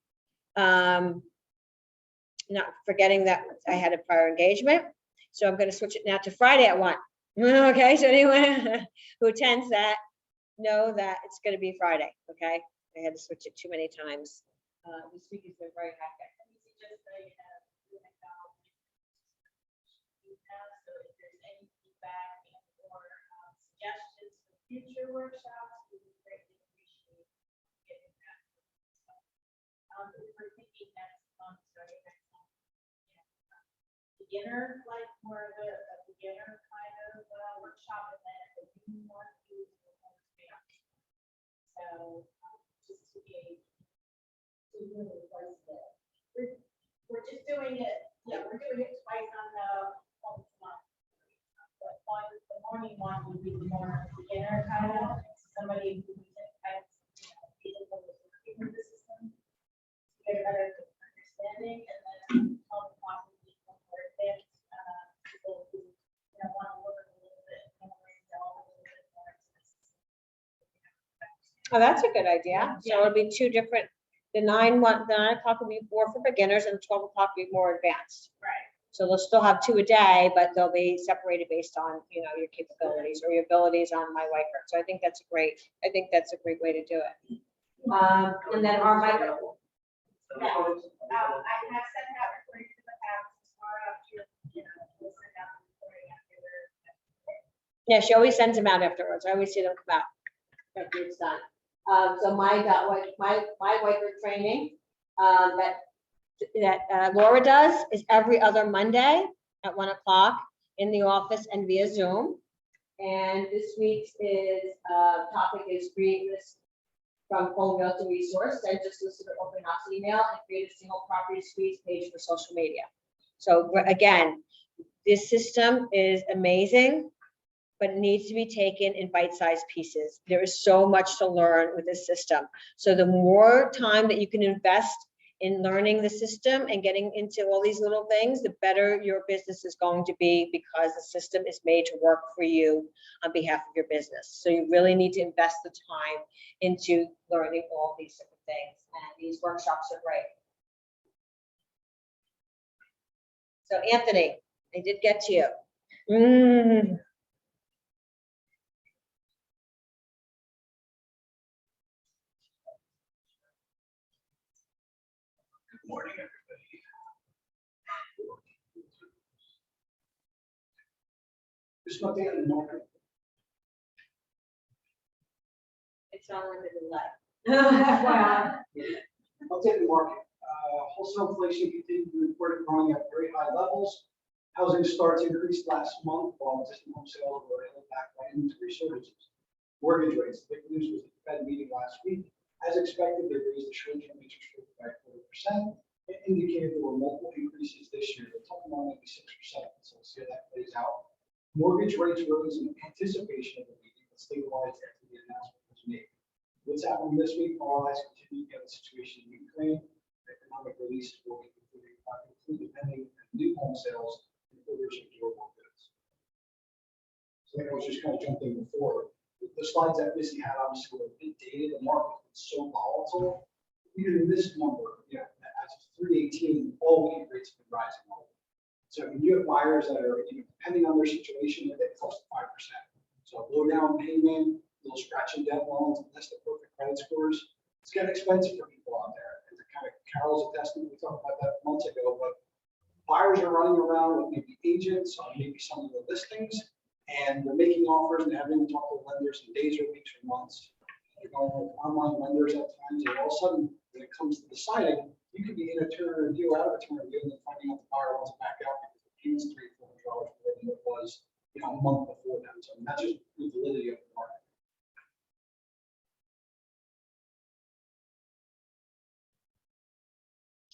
Not forgetting that I had a prior engagement. So I'm going to switch it now to Friday at 1. Okay, so anyone who attends that, know that it's going to be Friday. Okay, I had to switch it too many times. This week has been very hectic. Suggestions for future workshops, we would greatly appreciate getting that. We're thinking next month, starting next month, beginner, like more of a beginner kind of workshop, and then if we want to do more advanced. So just to be really close to it. We're just doing it, we're doing it twice on the month. morning one would be more beginner kind of, somebody who has, the system, to get a better understanding, and then one would be more advanced, people who, want to look a little bit more and delve a little bit more into the system. Oh, that's a good idea. So it'll be two different, the 9 o'clock will be more for beginners and 12 o'clock will be more advanced. Right. So they'll still have 2 a day, but they'll be separated based on, your capabilities or your abilities on My Whitebird. So I think that's a great way to do it. And then our micro. I have sent out recording to the past, tomorrow after, we'll send out the recording after they're. Yeah, she always sends them out afterwards. I always see them come out after it's done. So my Whitebird training, that Laura does is every other Monday at 1 o'clock in the office and via Zoom. And this week's topic is create this from Home Realty Resource, and just listen to open house email and create a single property squeeze page for social media. So again, this system is amazing, but it needs to be taken in bite-sized pieces. There is so much to learn with this system. So the more time that you can invest in learning the system and getting into all these little things, the better your business is going to be, because the system is made to work for you on behalf of your business. So you really need to invest the time into learning all these different things. And these workshops are great. So Anthony, I did get to you. Good morning, everybody. Just an update on the market. It's on with the delay. Update on the market. Wholesale inflation continued to report growing at very high levels. Housing starts increased last month, while existing home sales were held back by inventory shortages. Mortgage rates, the big news was at the Fed meeting last week. As expected, they raised the short-term interest rate by 4%. It indicated there were multiple increases this year, but something on maybe 6%. So we'll see how that plays out. Mortgage rates rose in anticipation of the meeting, but stabilized after the announcement was made. What's happening this week? All eyes continue to get the situation in Ukraine. Economic release will be included pending new home sales and orders of durable goods. So I was just kind of jumping before. The slides that Missy had obviously were a bit dated. The market was so volatile. Even this number, as of 3/18, all key rates have been rising. So when you have buyers that are, depending on their situation, they're close to 5%. So low down payment, little scratch and dent loans, less than perfect credit scores. It's getting expensive for people out there. And to kind of Carol's attestment, we talked about that months ago, but buyers are running around with maybe agents on maybe some of the listings, and they're making offers and having to talk to lenders in days or weeks or months. They're going with online lenders at times, and all of a sudden, when it comes to deciding, you could be in a turn review or out of a turn review, and then finding out the buyer wants to back out because the payment's $300-400 more than it was, a month before that. So that's just the validity of the market.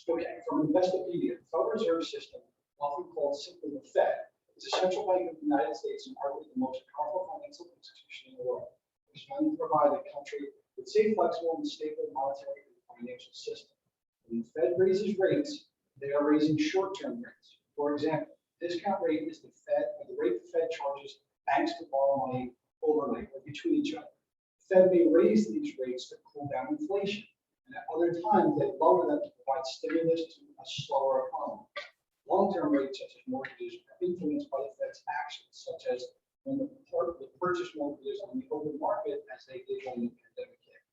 Okay, from Investopedia, the Federal Reserve System, often called simply the Fed, is a central bank of the United States and arguably the most powerful financial institution in the world, which can provide the country with safe, flexible, and stable monetary and financial system. When the Fed raises rates, they are raising short-term rates. For example, discount rate is the rate the Fed charges banks to borrow money overnight or between each other. The Fed may raise these rates to cool down inflation, and at other times they lower them to provide stimulus to a slower economy. Long-term rates, such as mortgages, are influenced by the Fed's actions, such as when the purchase mortgages on the open market, as they did when the pandemic hit.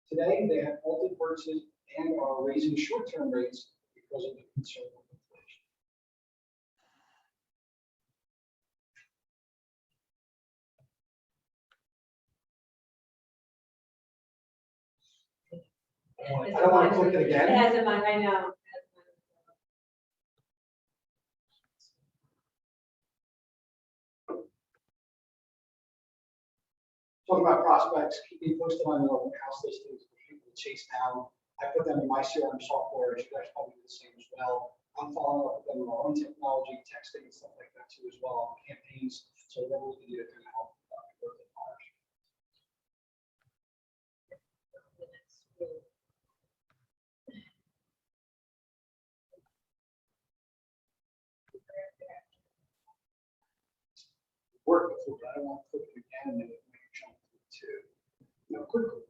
Today, they have halted purchases and are raising short-term rates because of the concern of inflation. I don't want to click it again. It has a mind, I know. Talking about prospects, keep me posted on your open house listings for people to chase down. I put them in my CRM software, as you guys probably do the same as well. I'm following up with them in our own technology, texting and stuff like that too as well, on campaigns So then we'll need to kind of help. Work in March. Work before, but I don't want to click it again and then it may jump to.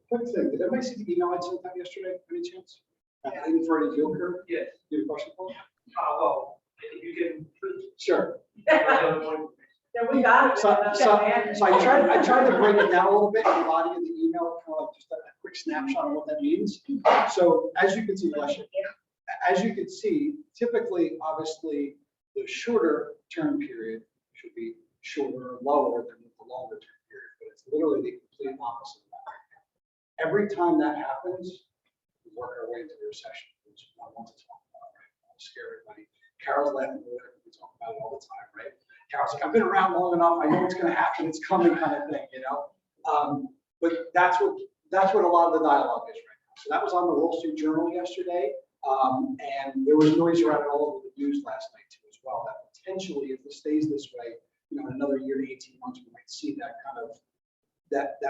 Quick thing, did everybody see the email I sent out yesterday, any chance? Anything for any deal curve? Yes, You have a question for me? well, if you can. Sure. Yeah, we got it. So I tried to break it down a little bit, the body of the email, kind of like just a quick snapshot of what that means. So as you can see, as you can see, typically, obviously, the shorter term period should be shorter or lower than the longer term period, but it's literally the complete opposite of that. Every time that happens, we work our way into a recession, which I want to talk about, right? I want to scare everybody. Carol's laughing over there, we talk about it all the time, right? Carol's like, I've been around long enough, I know what's gonna happen, it's coming kind of thing, you know? But that's what a lot of the dialogue is right now. So that was on the Wall Street Journal yesterday, and there was noise around it all over the news last night too as well, that potentially if it stays this way, you know, in another year to 18 months, we might see that kind of, that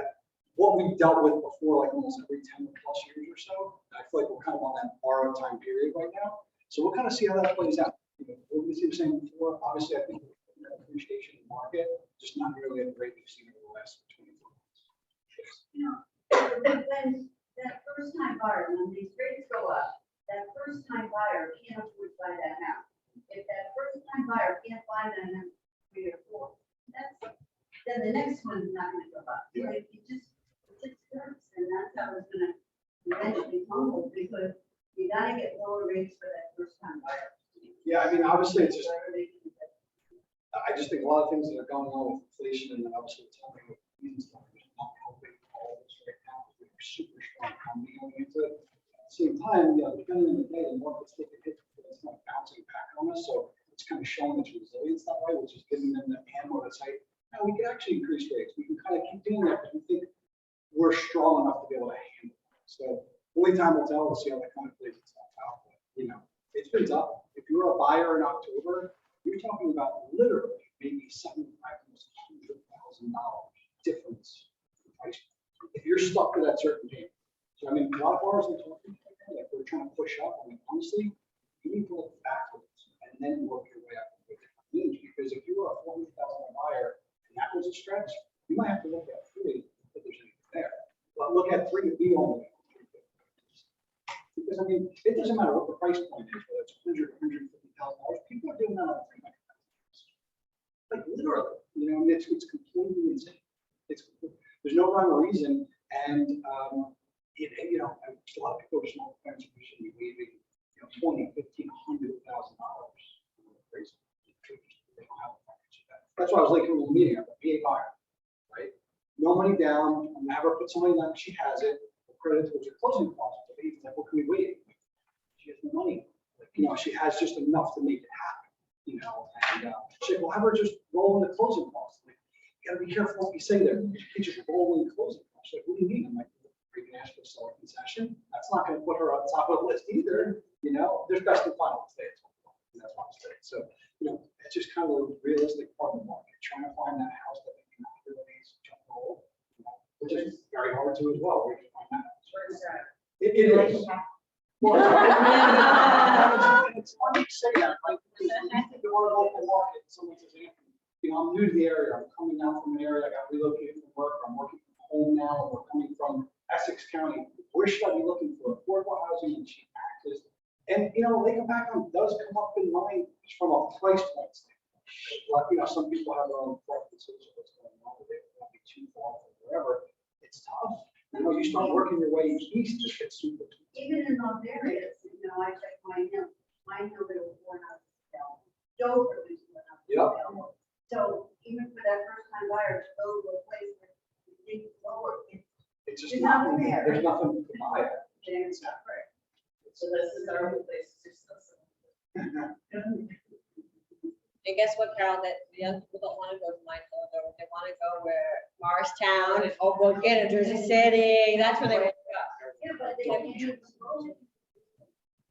what we've dealt with before, like almost every 10 plus years or so. I feel like we're kind of on that borrowed time period right now. So we'll kind of see how that plays out. You know, we're going to see the same before. Obviously, I think the appreciation in the market, just not nearly at the rate we've seen over the last 24 months. You know, when that first time buyer, when these rates go up, that first time buyer can't afford to buy that house. If that first time buyer can't buy that house 3 or 4, then the next one's not gonna go up. Yeah. Like, it just hurts, and that's how it's gonna eventually tumble, because you gotta get lower rates for that first time buyer. Yeah, I mean, obviously, it's just, Whatever they can get. I just think a lot of things that are going on with inflation and then obviously what's happening with these stuff is not helping all of this right now. We're super strong economy going into it. At the same time, you know, depending on the day, the market's taking a hit, but it's not bouncing back on us. So it's kind of showing its resilience that way, which is giving them the ammo to say, no, we can actually increase rates. We can kind of keep doing that because we think we're strong enough to be able to handle it. So only time will tell. We'll see how that kind of plays itself out. But, you know, it's been tough. If you're a buyer in October, you're talking about literally maybe $75,000 to $100,000 difference in price if you're stuck to that certain game. So I mean, a lot of buyers are talking like we're trying to push up. I mean, honestly, you need to look backwards and then work your way up to different means. Because if you were a $40,000 buyer and that was a stretch, you might have to look at 3 if there's anything there. But look at 3 to be only. Because I mean, it doesn't matter what the price point is, whether it's $100,000, $150,000. People are doing that on $300,000. Like literally, you know, it's completely insane. There's no rhyme or reason, and you know, a lot of people just don't think we should be waiving, you know, $20,000, $1,500, $100,000. Crazy. They don't have the financial data. That's why I was like in the meeting. I'm a VA buyer, right? No money down. I'm never put somebody down. She has it. The credit towards her closing costs. But he's like, what can we waive? She has no money. Like, you know, she has just enough to make it happen. You know, and she's like, well, have her just roll in the closing costs. Like, you gotta be careful what you say there. You can't just roll in closing costs. She's like, what do you mean? I'm like, you can ask for a seller concession. That's not gonna put her on top of the list either. You know, there's best and final states. And that's what I'm saying. So, you know, it's just kind of a realistic part of the market, trying to find that house that they can really jump roll, you know, which is very hard to as well. Where do you find that? It is. Well, it's funny to say that, right? Because when you think of our local market, someone says, Anthony, you know, I'm new to the area. I'm coming out from an area. I got relocated from work. I'm working from home now. And we're coming from Essex County. Where should I be looking for affordable housing and cheap taxes? And, you know, they come back on, does come up in mind from a price point standpoint. But, you know, some people have their own preferences of what's going on. They don't want to be too far from wherever. It's tough. You know, you start working your way east, it gets super tough. Even in those areas, you know, I checked my hill there were 4 houses available. Dover, there's 4 houses available. So even for that first time buyer to go to a place where you think it's lower, It's just There's nothing nothing, there. there's nothing to buy. then it's not right. So this is our only place to And guess what, Carol, that the young people don't want to go to Minefield, they want to go where Morristown and Hoboken and Jersey City, that's where they want to go. Yeah, but they can't use the road.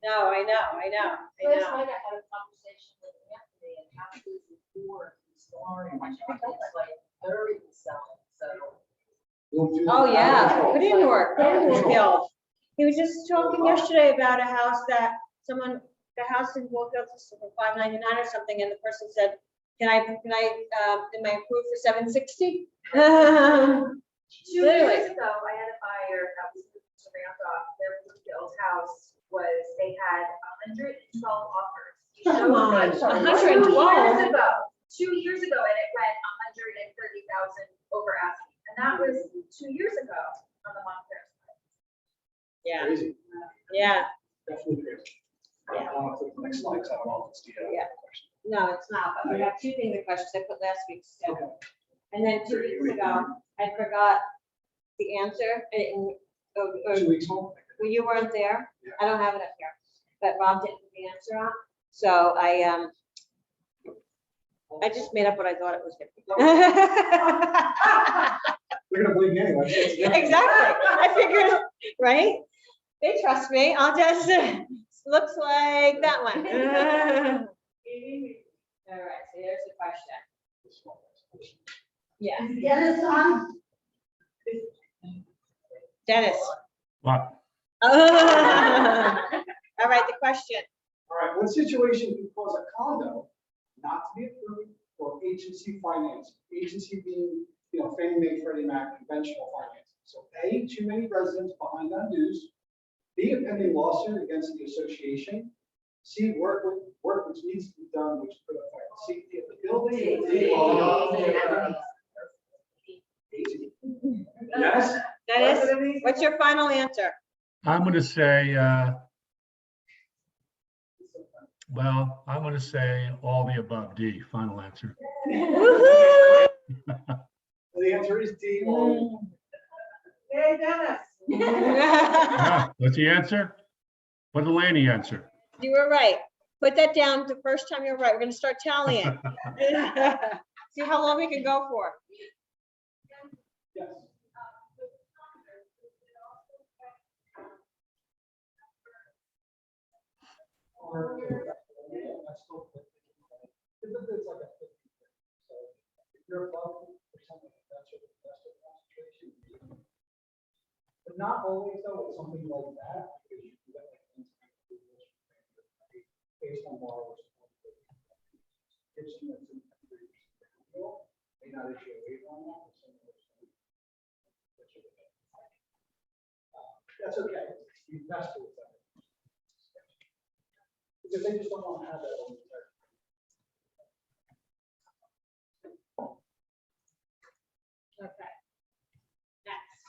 No, I know. Last night I had a conversation with Anthony and how he was bored. storm, it's like third selling, so. Oh, yeah, put in work, put in Woodfield. He was just talking yesterday about a house that someone, the house in Woodfield is for $599 or something, and the person said, am I approved for $760? 2 Clearly. years ago, I had a buyer that was moving to Randolph, their Bluefield house was, they had 112 offers. He Come showed on, me 112? 2 years ago, 2 years ago, and it went 130,000 over asking, and that was 2 years ago on the Montclair side. Yeah, Crazy, yeah, definitely crazy. I don't know if the next slide, 'cause I don't know if it's the. Yeah. no, it's not, but we have two things, the questions I put last week's too. Okay. And then 2 weeks ago, I forgot the answer, or 2 weeks home. well, you weren't there. Yeah. I don't have it up here, but Rob didn't put the answer on, so I just made up what I thought it was gonna be. They're gonna believe me anyway. so it's Exactly, I figured, right? They trust me, I'll just, looks like that one. All right, so here's the question. Yeah. Dennis on? Dennis. What? All right, the question. All right, what situation can cause a condo not to be approved for agency finance? Agency being, Fannie Mae, Freddie Mac, conventional finance. So A, too many residents behind on dues. B, a pending lawsuit against the association. C, work which needs to be done, which could affect the safety of the building. or D, yes? Dennis, what's your final answer? I'm gonna say, well, I'm gonna say all the above, D, final answer. Woo-hoo! The answer is D. All Hey, Dennis. Yeah, what's the answer? What did Laney answer? You were right. Put that down the first time you're right. We're gonna start tallying. See how long we can go for. yes. It's like a 50. So if you're above percent of investor concentration. But not always though, it's something like that, because you can get like based on borrowers. If someone that's in may not issue a waiver on that. That's okay, the investor is that. Because they just don't want to have that on their. Okay. Next.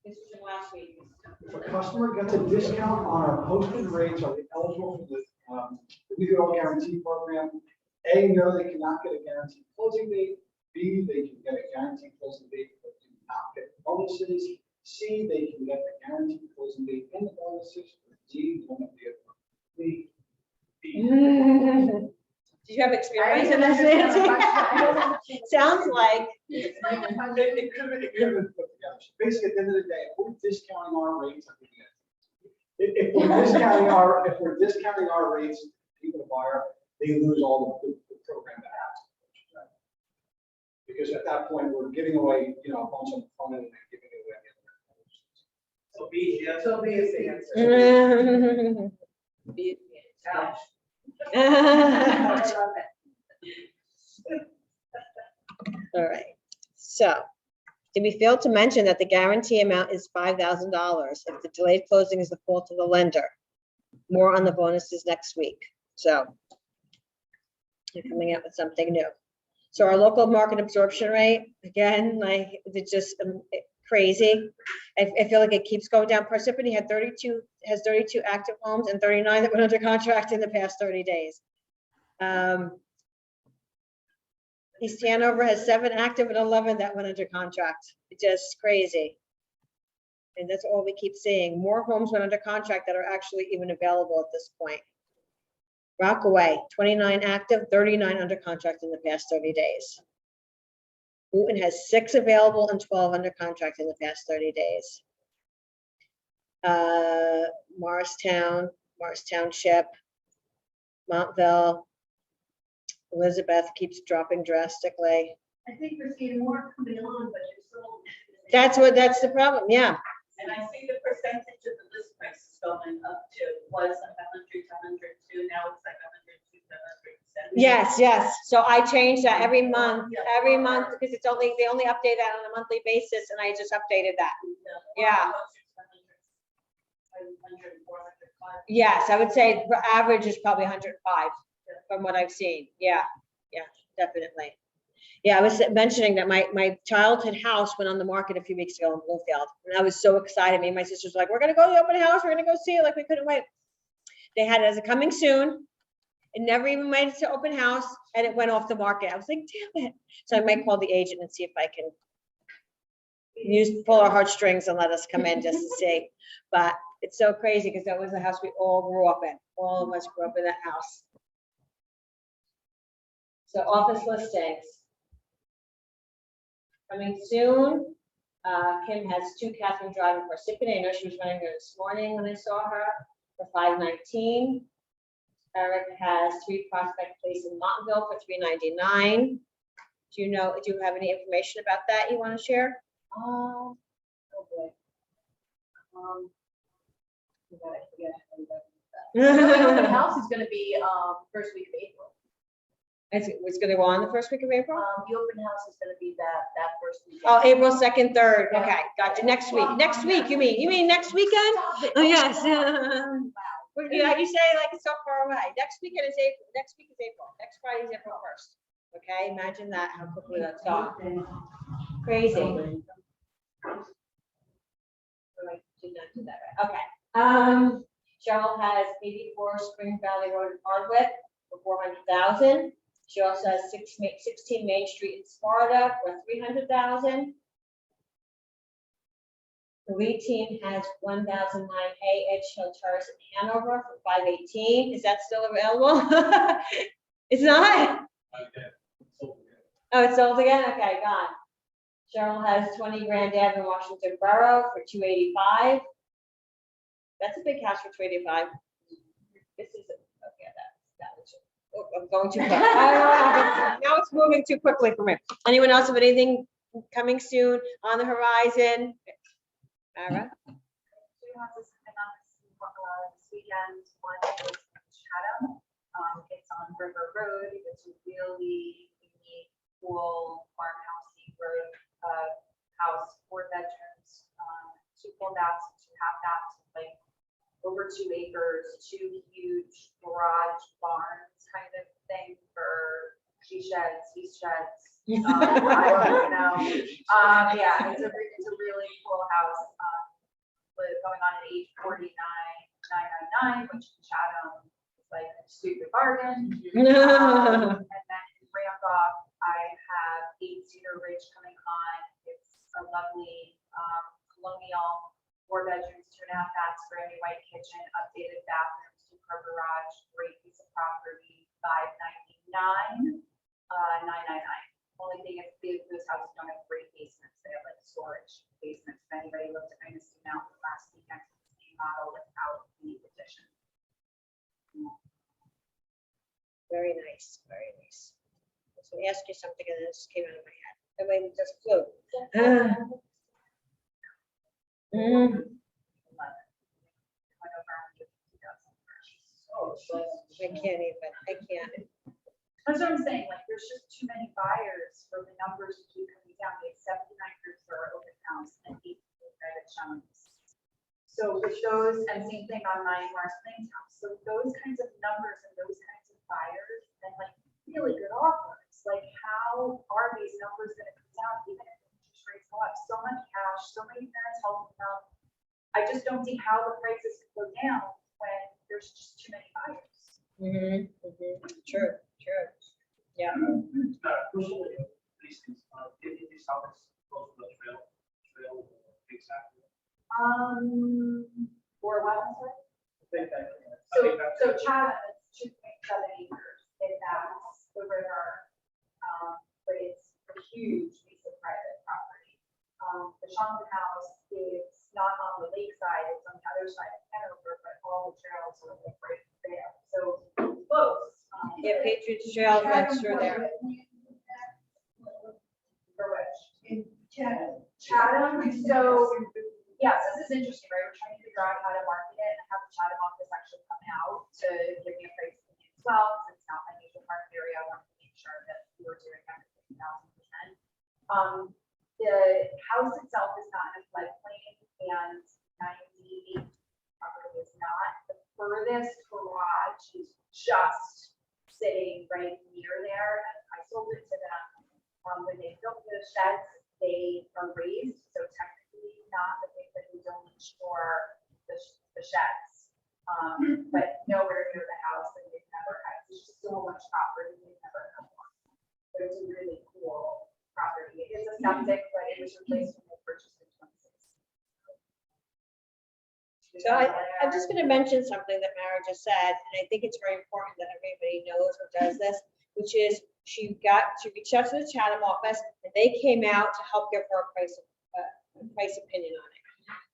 This is from last week. If a customer gets a discount on our posted rates, are they eligible for the We Do It All Guarantee Program? A, no, they cannot get a guaranteed closing date. B, they can get a guaranteed closing date, but do not get bonuses. C, they can get the guaranteed closing date and the bonuses. Or D, none of the above. Do you have experience in this, Nancy? Sounds like. It could have been put together. Basically, at the end of the day, if we're discounting our rates, if we're discounting our rates, people to buyer, they lose all the program that has. Because at that point, we're giving away, a bunch of fun and giving away the other. So B, yes. So B is the answer. Ouch. All right, so, did we fail to mention that the guarantee amount is $5,000 if the delayed closing is the fault of the lender? More on the bonuses next week, so. You're coming out with something new. So our local market absorption rate, again, like, it's just crazy. I feel like it keeps going down. Parsippany has 32 active homes and 39 that went under contract in the past 30 days. East Hanover has 7 active and 11 that went under contract. It's just crazy. And that's all we keep seeing. More homes went under contract that are actually even available at this point. Rockaway, 29 active, 39 under contract in the past 30 days. Wooten has 6 available and 12 under contract in the past 30 days. Morris Township, Montville, Elizabeth keeps dropping drastically. I think we're seeing more coming on, but you're still. That's the problem, yeah. And I see the percentage of the list prices going up too, was like 100 to 102, now it's like 100 to 170. Yes. So I change that every month, because it's only, they only update that on a monthly basis, and I just updated that. Yeah. Yes, I would say the average is probably 105 from what I've seen. Yeah, definitely. Yeah, I was mentioning that my childhood house went on the market a few weeks ago in Bloomfield, and I was so excited. Me and my sisters were like, we're gonna go to the open house, we're gonna go see it, like we couldn't wait. They had it as a coming soon. It never even made it to open house, and it went off the market. I was like, damn it. So I might call the agent and see if I can pull our heartstrings and let us come in just to see. But it's so crazy because that was the house we all grew up in. All of us grew up in that house. So office listings. Coming soon. Kim has 2 Catherine Drive in Parsippany. I know she was running there this morning when I saw her for $519. Eric has 3 Prospect Place in Montville for $399. Do you have any information about that you want to share? Oh boy. The open house is gonna be, first week of April. It's going to go on the first week of April? The open house is gonna be that first week. Oh, April 2nd, 3rd. Okay, gotcha. Next week. Next week, you mean next weekend? Oh, yes. Well, you say like it's so far away. Next weekend is April. Next week is April. Next Friday is April 1st. Okay, imagine that, how quickly that's gone. Crazy. I did not do that right. Okay. Cheryl has 84 Spring Valley Road in Hardwick for $400,000. She also has 16 Main Street in Sparta for $300,000. The lead team has 1009A Edge Hill Terrace in Hanover for $518. Is that still available? It's not? Oh, it's sold again? Okay, gone. Cheryl has 20 Grand Ave in Washington Borough for $285. That's a big house for $285. This is, okay, that was, oh, I'm going too quick. Now it's moving too quickly for me. Anyone else have anything coming soon on the horizon? Mara? 2 houses coming up this weekend. One is Chatham. It's on River Road. It's a really unique, cool farmhousey road house, 4 bedrooms, 2 full baths, 2 half baths, like over 2 acres, 2 huge garage barns kind of thing for she sheds, he sheds. I don't know. Yeah, it's a really cool house. Going on at age 49,999, which in Chatham is like a stupid bargain. And then in Randolph, I have 8 Cedar Ridge coming on. It's a lovely colonial 4 bedrooms, 2.5 baths, brand new white kitchen, updated bathrooms, 2-car garage, great piece of property, $599, $999. Only thing is, those houses don't have great basements. They have like storage basements. If anybody looked at Dynasty Mountain last weekend, it's the same model without the addition. Very nice, very nice. So I asked you something and it just came out of my head. The way it just flew. I can't even, I can't. That's what I'm saying, like, there's just too many buyers for the numbers to keep coming down. We have 79 groups for our open house and 8 private showings. So with those, and same thing on my Mars Plains house. So those kinds of numbers and those kinds of buyers and like really good offers, like how are these numbers gonna come down even if interest rates go up? So much cash, so many parents helping them. I just don't see how the prices can go down when there's just too many buyers. True. Yeah. These houses close to the trail exactly. Or what, I'm sorry? I think that- So Chatham is 2.7 acres, and that's the river, but it's a huge piece of private property. The Shonda House is not on the lakeside, it's on the other side of Hanover, but all the trails are like right there. So close, Yeah, Patriots Trail is registered there. For which? In Chatham. Chatham, so, yes, this is interesting, right? We're trying to figure out how to market it and have the Chatham office actually come out to give me a price as well, since it's not my major market area, I wanted to make sure that we were doing everything 1,000%. The house itself is not in a floodplain and 98 property is not. The furthest garage is just sitting right near there, and I sold it to them. When they built the sheds, they are raised, so technically not, but they don't insure the sheds. But nowhere near the house, and they've never had, there's just so much property, they've never had one. But it's a really cool property. It is a septic, but it was replaced when they purchased it in 2016. So I'm just gonna mention something that Mara just said, and I think it's very important that everybody knows or does this, which is she reached out to the Chatham office, and they came out to help give her a price opinion on it.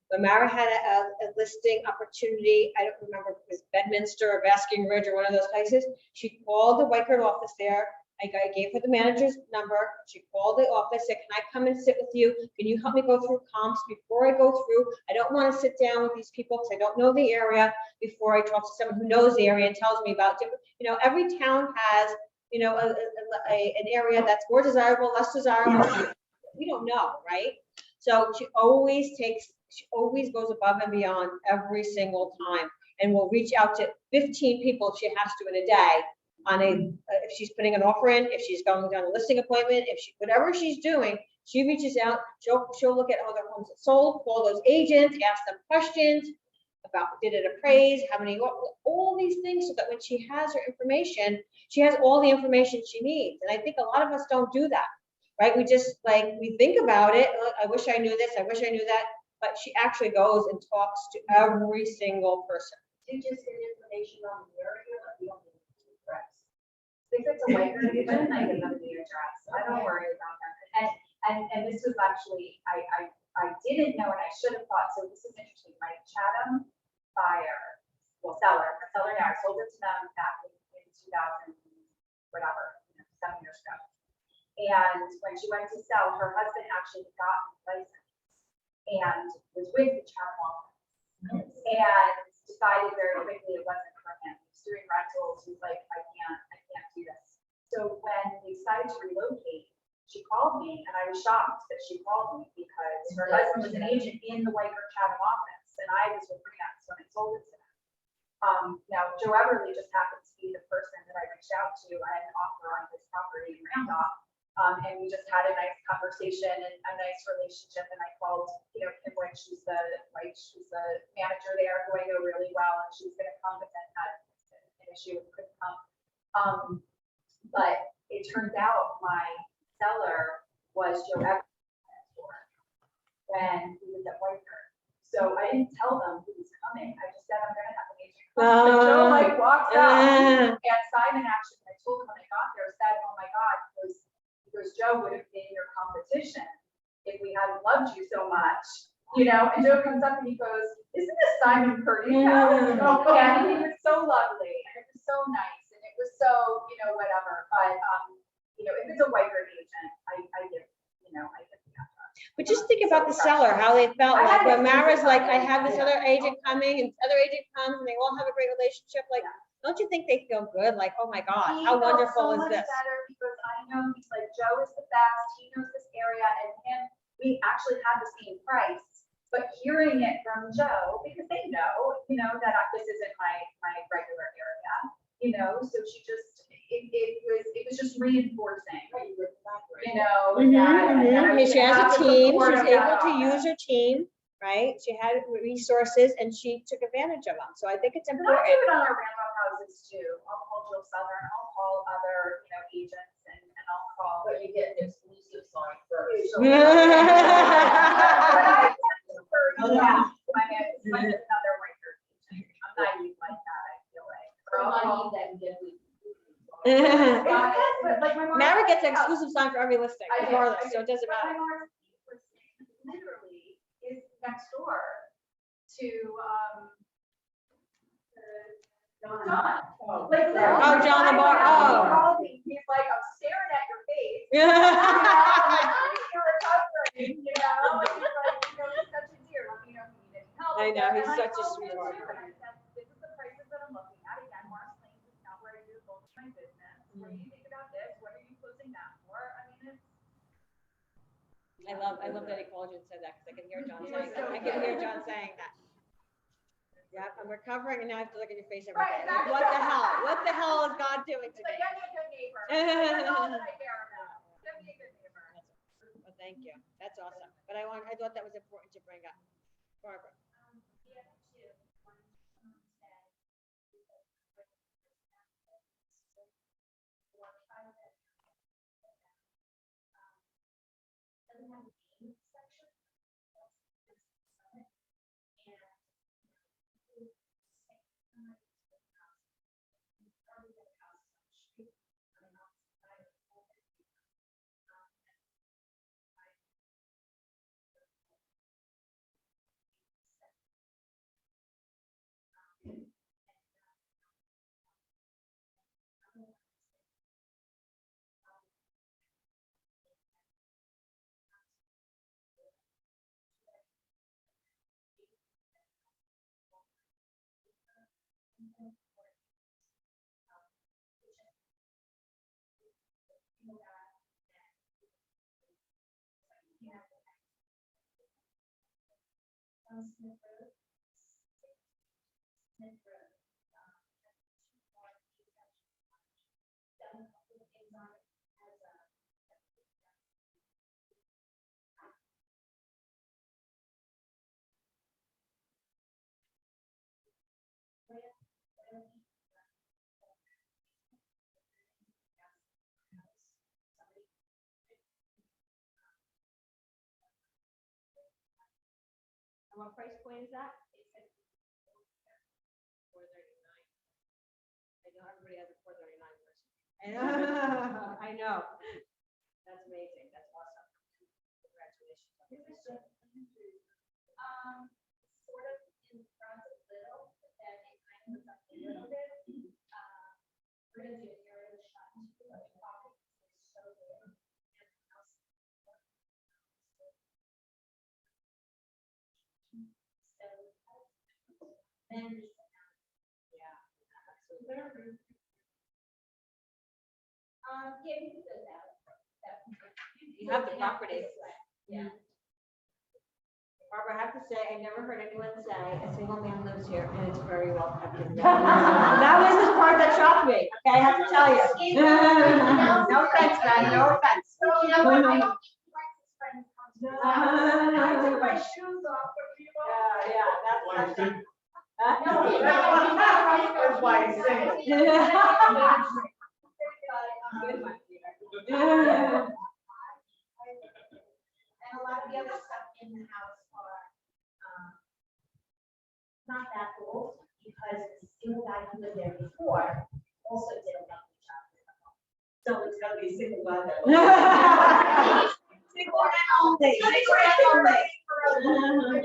When Mara had a listing opportunity, I don't remember if it was Bedminster or Basking Ridge or one of those places, she called the Whiteford office there. I gave her the manager's number. She called the office, said, can I come and sit with you? Can you help me go through comps before I go through? I don't want to sit down with these people because I don't know the area before I talk to someone who knows the area and tells me about different, every town has, an area that's more desirable, less desirable. We don't know, right? So she always goes above and beyond every single time, and will reach out to 15 people if she has to in a day. If she's putting an offer in, if she's going down a listing appointment, whatever she's doing, she reaches out, she'll look at other homes that sold, call those agents, ask them questions about, did it appraise, how many, all these things, so that when she has her information, she has all the information she needs. And I think a lot of us don't do that, right? We just we think about it, I wish I knew this, I wish I knew that, but she actually goes and talks to every single person. Did you just get information on the area, or the only address? If it's a Whiteford agent, I give them the address. I don't worry about that. And this was actually, I didn't know, and I should have thought, so this is interesting. My Chatham seller now, I sold it to them back in 2000, whatever, 7 years ago. And when she went to sell, her husband actually got the license and was with the Chatham office and decided very quickly it wasn't for him. He was doing rentals. He was like, I can't do this. So when we decided to relocate, she called me, and I was shocked that she called me because her husband was an agent in the Whiteford Chatham office, and I was with Remax when I sold it to them. Now, Joe Everly just happens to be the person that I reached out to. I had an offer on his property in Randolph, and we just had a nice conversation and a nice relationship. And I called, Kim White, she's the manager there, who I know really well, and she was going to come, but then had an issue and couldn't come. But it turns out my seller was Joe Everly's store when he was at Whiteford. So I didn't tell them who was coming. I just said I'm going to have an agent come. So Joe walks out, and Simon actually, when I told him when I got there, said, "Oh my God," because Joe would have been your competition if we hadn't loved you so much, And Joe comes up and he goes, "Isn't this Simon Purdy's house?" And he was so lovely, and it was so nice, and it was so, whatever. But if it's a Whiteford agent, I give the address. But just think about the seller, how they felt, like when Mara's like, I have this other agent coming, and other agent comes, and they all have a great relationship, don't you think they feel good? Like, oh my God, how wonderful is this? Better because I know he's like, Joe is the best, he knows this area, and we actually had the same price. But hearing it from Joe, because they know, that this isn't my regular area, so she just, it was just reinforcing, She has a team, she's able to use her team, right? She had resources and she took advantage of them. So I think it's And I'll important. do it on our Randolph houses too. I'll call Joe Southern, I'll call other, agents, and I'll call. But you get an exclusive sign first. It's another Whiteford agent. I'm naive like that, I feel like. Mara gets an exclusive sign for every listing, regardless, so it doesn't But matter. my Mark's listing literally is next door to, John. Oh, Like, literally, Oh, John I went Labar- out, he oh. called me, he's like, I'm staring at your face. You know, I'm like, you're recovering, you know, and he's like, you know, he's such a dear, let me know if you need any help. I know, he's And I such a called him sweetheart. too, and I said, this is the prices that I'm looking at, again, Morris Plains is not where I do the bulk of my business. What do you think about this? What are you closing that for? I mean, it's. I love that he called you and said that, because I can hear John saying that. I can hear John saying that. Yep, I'm recovering and now I have to look at your face every Right, day. Like, what the hell? What the hell is God doing But today? get me a good neighbor. That's all that I care about. Get me a good neighbor. Well, thank you. That's awesome. But I thought that was important to bring up. Barbara. The other two, one, said, one tried that, doesn't have a game section. Smith Road. Smith Road. Two more done a couple of things on it as a. And what price point is that? $439. I know everybody has a $439 person. I know. That's amazing. That's awesome. Congratulations. Sort of in front a little, but then it kind of was up a little bit. We're gonna do a near shot too, of the pocket, it's so big. And the house. So, then. Yeah. Absolutely. Yeah, you can do that. You have the property. Yeah. Barbara, I have to say, I never heard anyone say a single man lives here and it's very well kept. That was the part that shocked me, okay, I have to tell you. No offense, man, no offense. So, you know what, I don't think Alexis friends come to the house. I took my shoes off for people. Yeah, that's. No, That's why he's single. Good one, Peter. And a lot of the other stuff in the house are, not that old, because the single guy who lived there before also did a lovely job. So it's gonna be single mother. Single men only. Single men only.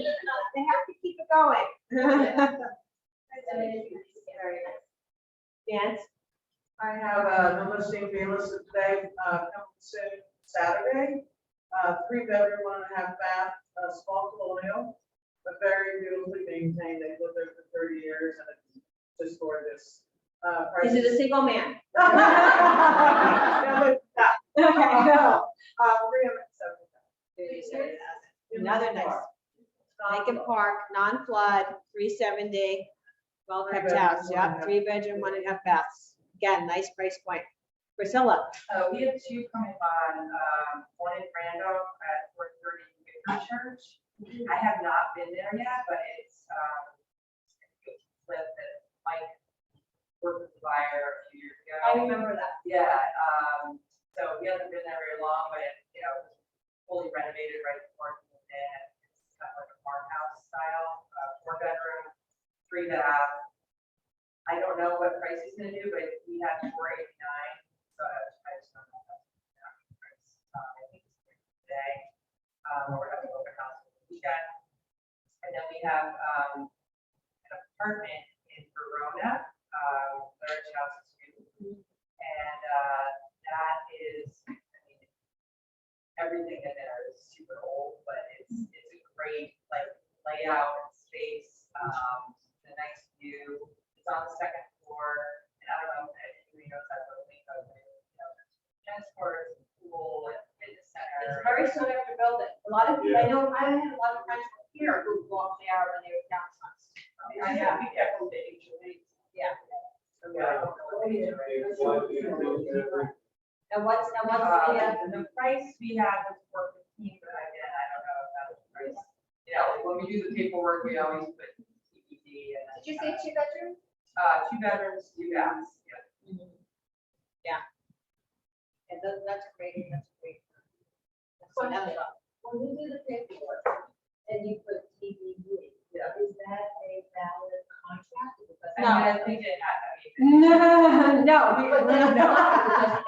They have to keep it going. So it is very nice. Dance. I have Namaste Melissa today, coming soon Saturday. 3-bedroom, 1.5 bath, small colonial, but very beautifully maintained. They've lived there for 30 years and it's just gorgeous. Is it a single man? No, it's not. Okay, no. 370,000. Another nice. Lincoln Park, non-flood, 370, well kept house, yep, 3-bedroom, 1.5 baths. Again, nice price point. Priscilla. We have two coming on, one in Brando at 430 Victory Church. I have not been there yet, but it's, flip that Mike worked with the buyer a few years ago. I remember that. Yeah, so he hasn't been there very long, but it, fully renovated right before he moved in. It's kind of like a farmhouse style, 4-bedroom, 3 bath. I don't know what price he's gonna do, but we have 489. So I just don't know. I think it's today. We're having open house for the weekend. And then we have an apartment in Verona, Large houses too. And, that is, I mean, everything in there is super old, but it's a great, like, layout and space, a nice view. It's on the second floor, and I don't know if anybody knows that building, but, you know, tennis courts, pool, and fitness center. It's very soon after building. A lot of, I know, I had a lot of friends from here who walked there when they were downsized. I have to be careful with the HOAs. Yeah. So, yeah, I don't know what HOAs. And what's the, The price we had was $415, but again, I don't know if that was the price. You know, when we do the paperwork, we always put TBD and. did you say 2 bedrooms? 2 bedrooms, 2 baths, yeah. Yeah, that's great, that's great. Question. When we do the paperwork and you put TBD, Yeah. is that a valid contract? Because No. I think it, I mean, But then, no.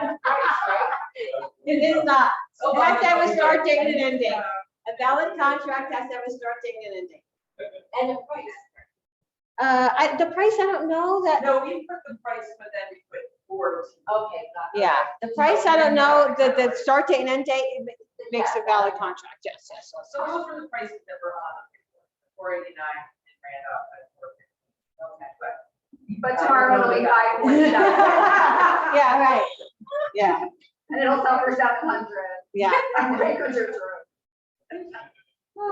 It is not. So It has to have a start date and an uh, end date. A valid contract has to have a start date and an end date. And the price. The price, I don't know that, No, we put the price, but then we put boards. Okay, got it. yeah, the price, I don't know, the start date and end date makes a valid contract, yes, yes. So those were the prices that were on $489 and Randolph at $450. Okay, But tomorrow it'll be $549. Yeah, right, yeah, And it'll sell for 700. yeah, I'm like, "Good, you're true."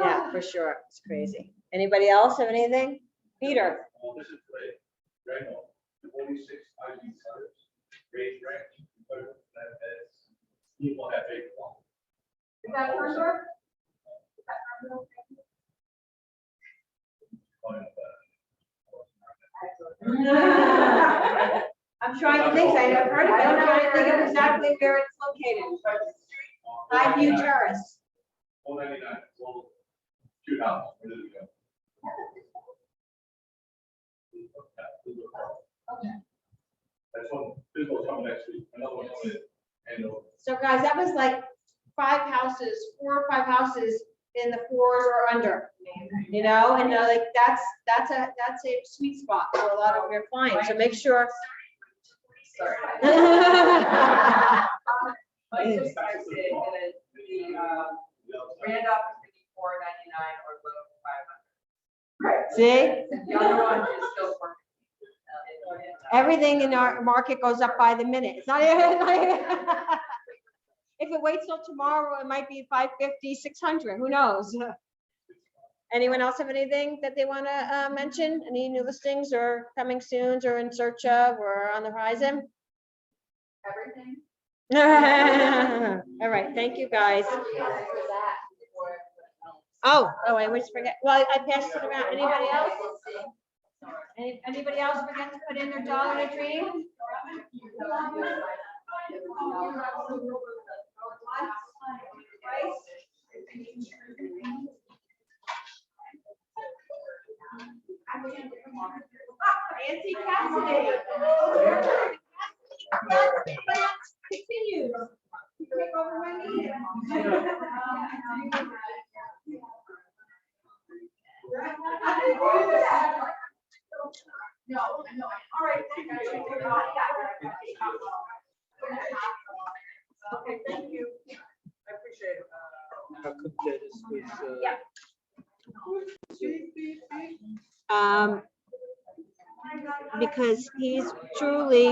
yeah, for sure, it's crazy. Anybody else have anything? Peter? Well, this is great. Randall, 46 IG centers, great rank, but that's, you want that big one. Is that for sure? Is that for sure? I'm trying to think, I never heard of it, I'm trying to think of exactly where it's located. Highview Terrace. 199, well, 2 houses, where did it go? Okay. That's one, this one's coming next week, another one coming in, and So guys, that was like 5 houses, 4 or 5 houses in the 4s or under, you know, and like that's a sweet spot for a lot of your clients, so make sure. Sorry. Like this price is, and then the, Randolph is $54.99 or below 500. See, The other one is still $450. everything in our market goes up by the minute. It's not even. If it waits till tomorrow, it might be 550, 600, who knows? Anyone else have anything that they want to mention? Any new listings or coming soon or in search of or on the horizon? Everything. All right, thank you, guys. Oh, I always forget. Well, I passed it around. Anybody else? Anybody else forget to put in their dollar in a dream? Nancy Cassidy. Continue. Take over my meeting. No, no, all right, thank you. Okay, thank you. I appreciate it. How come Dennis was, Yeah. Because he's truly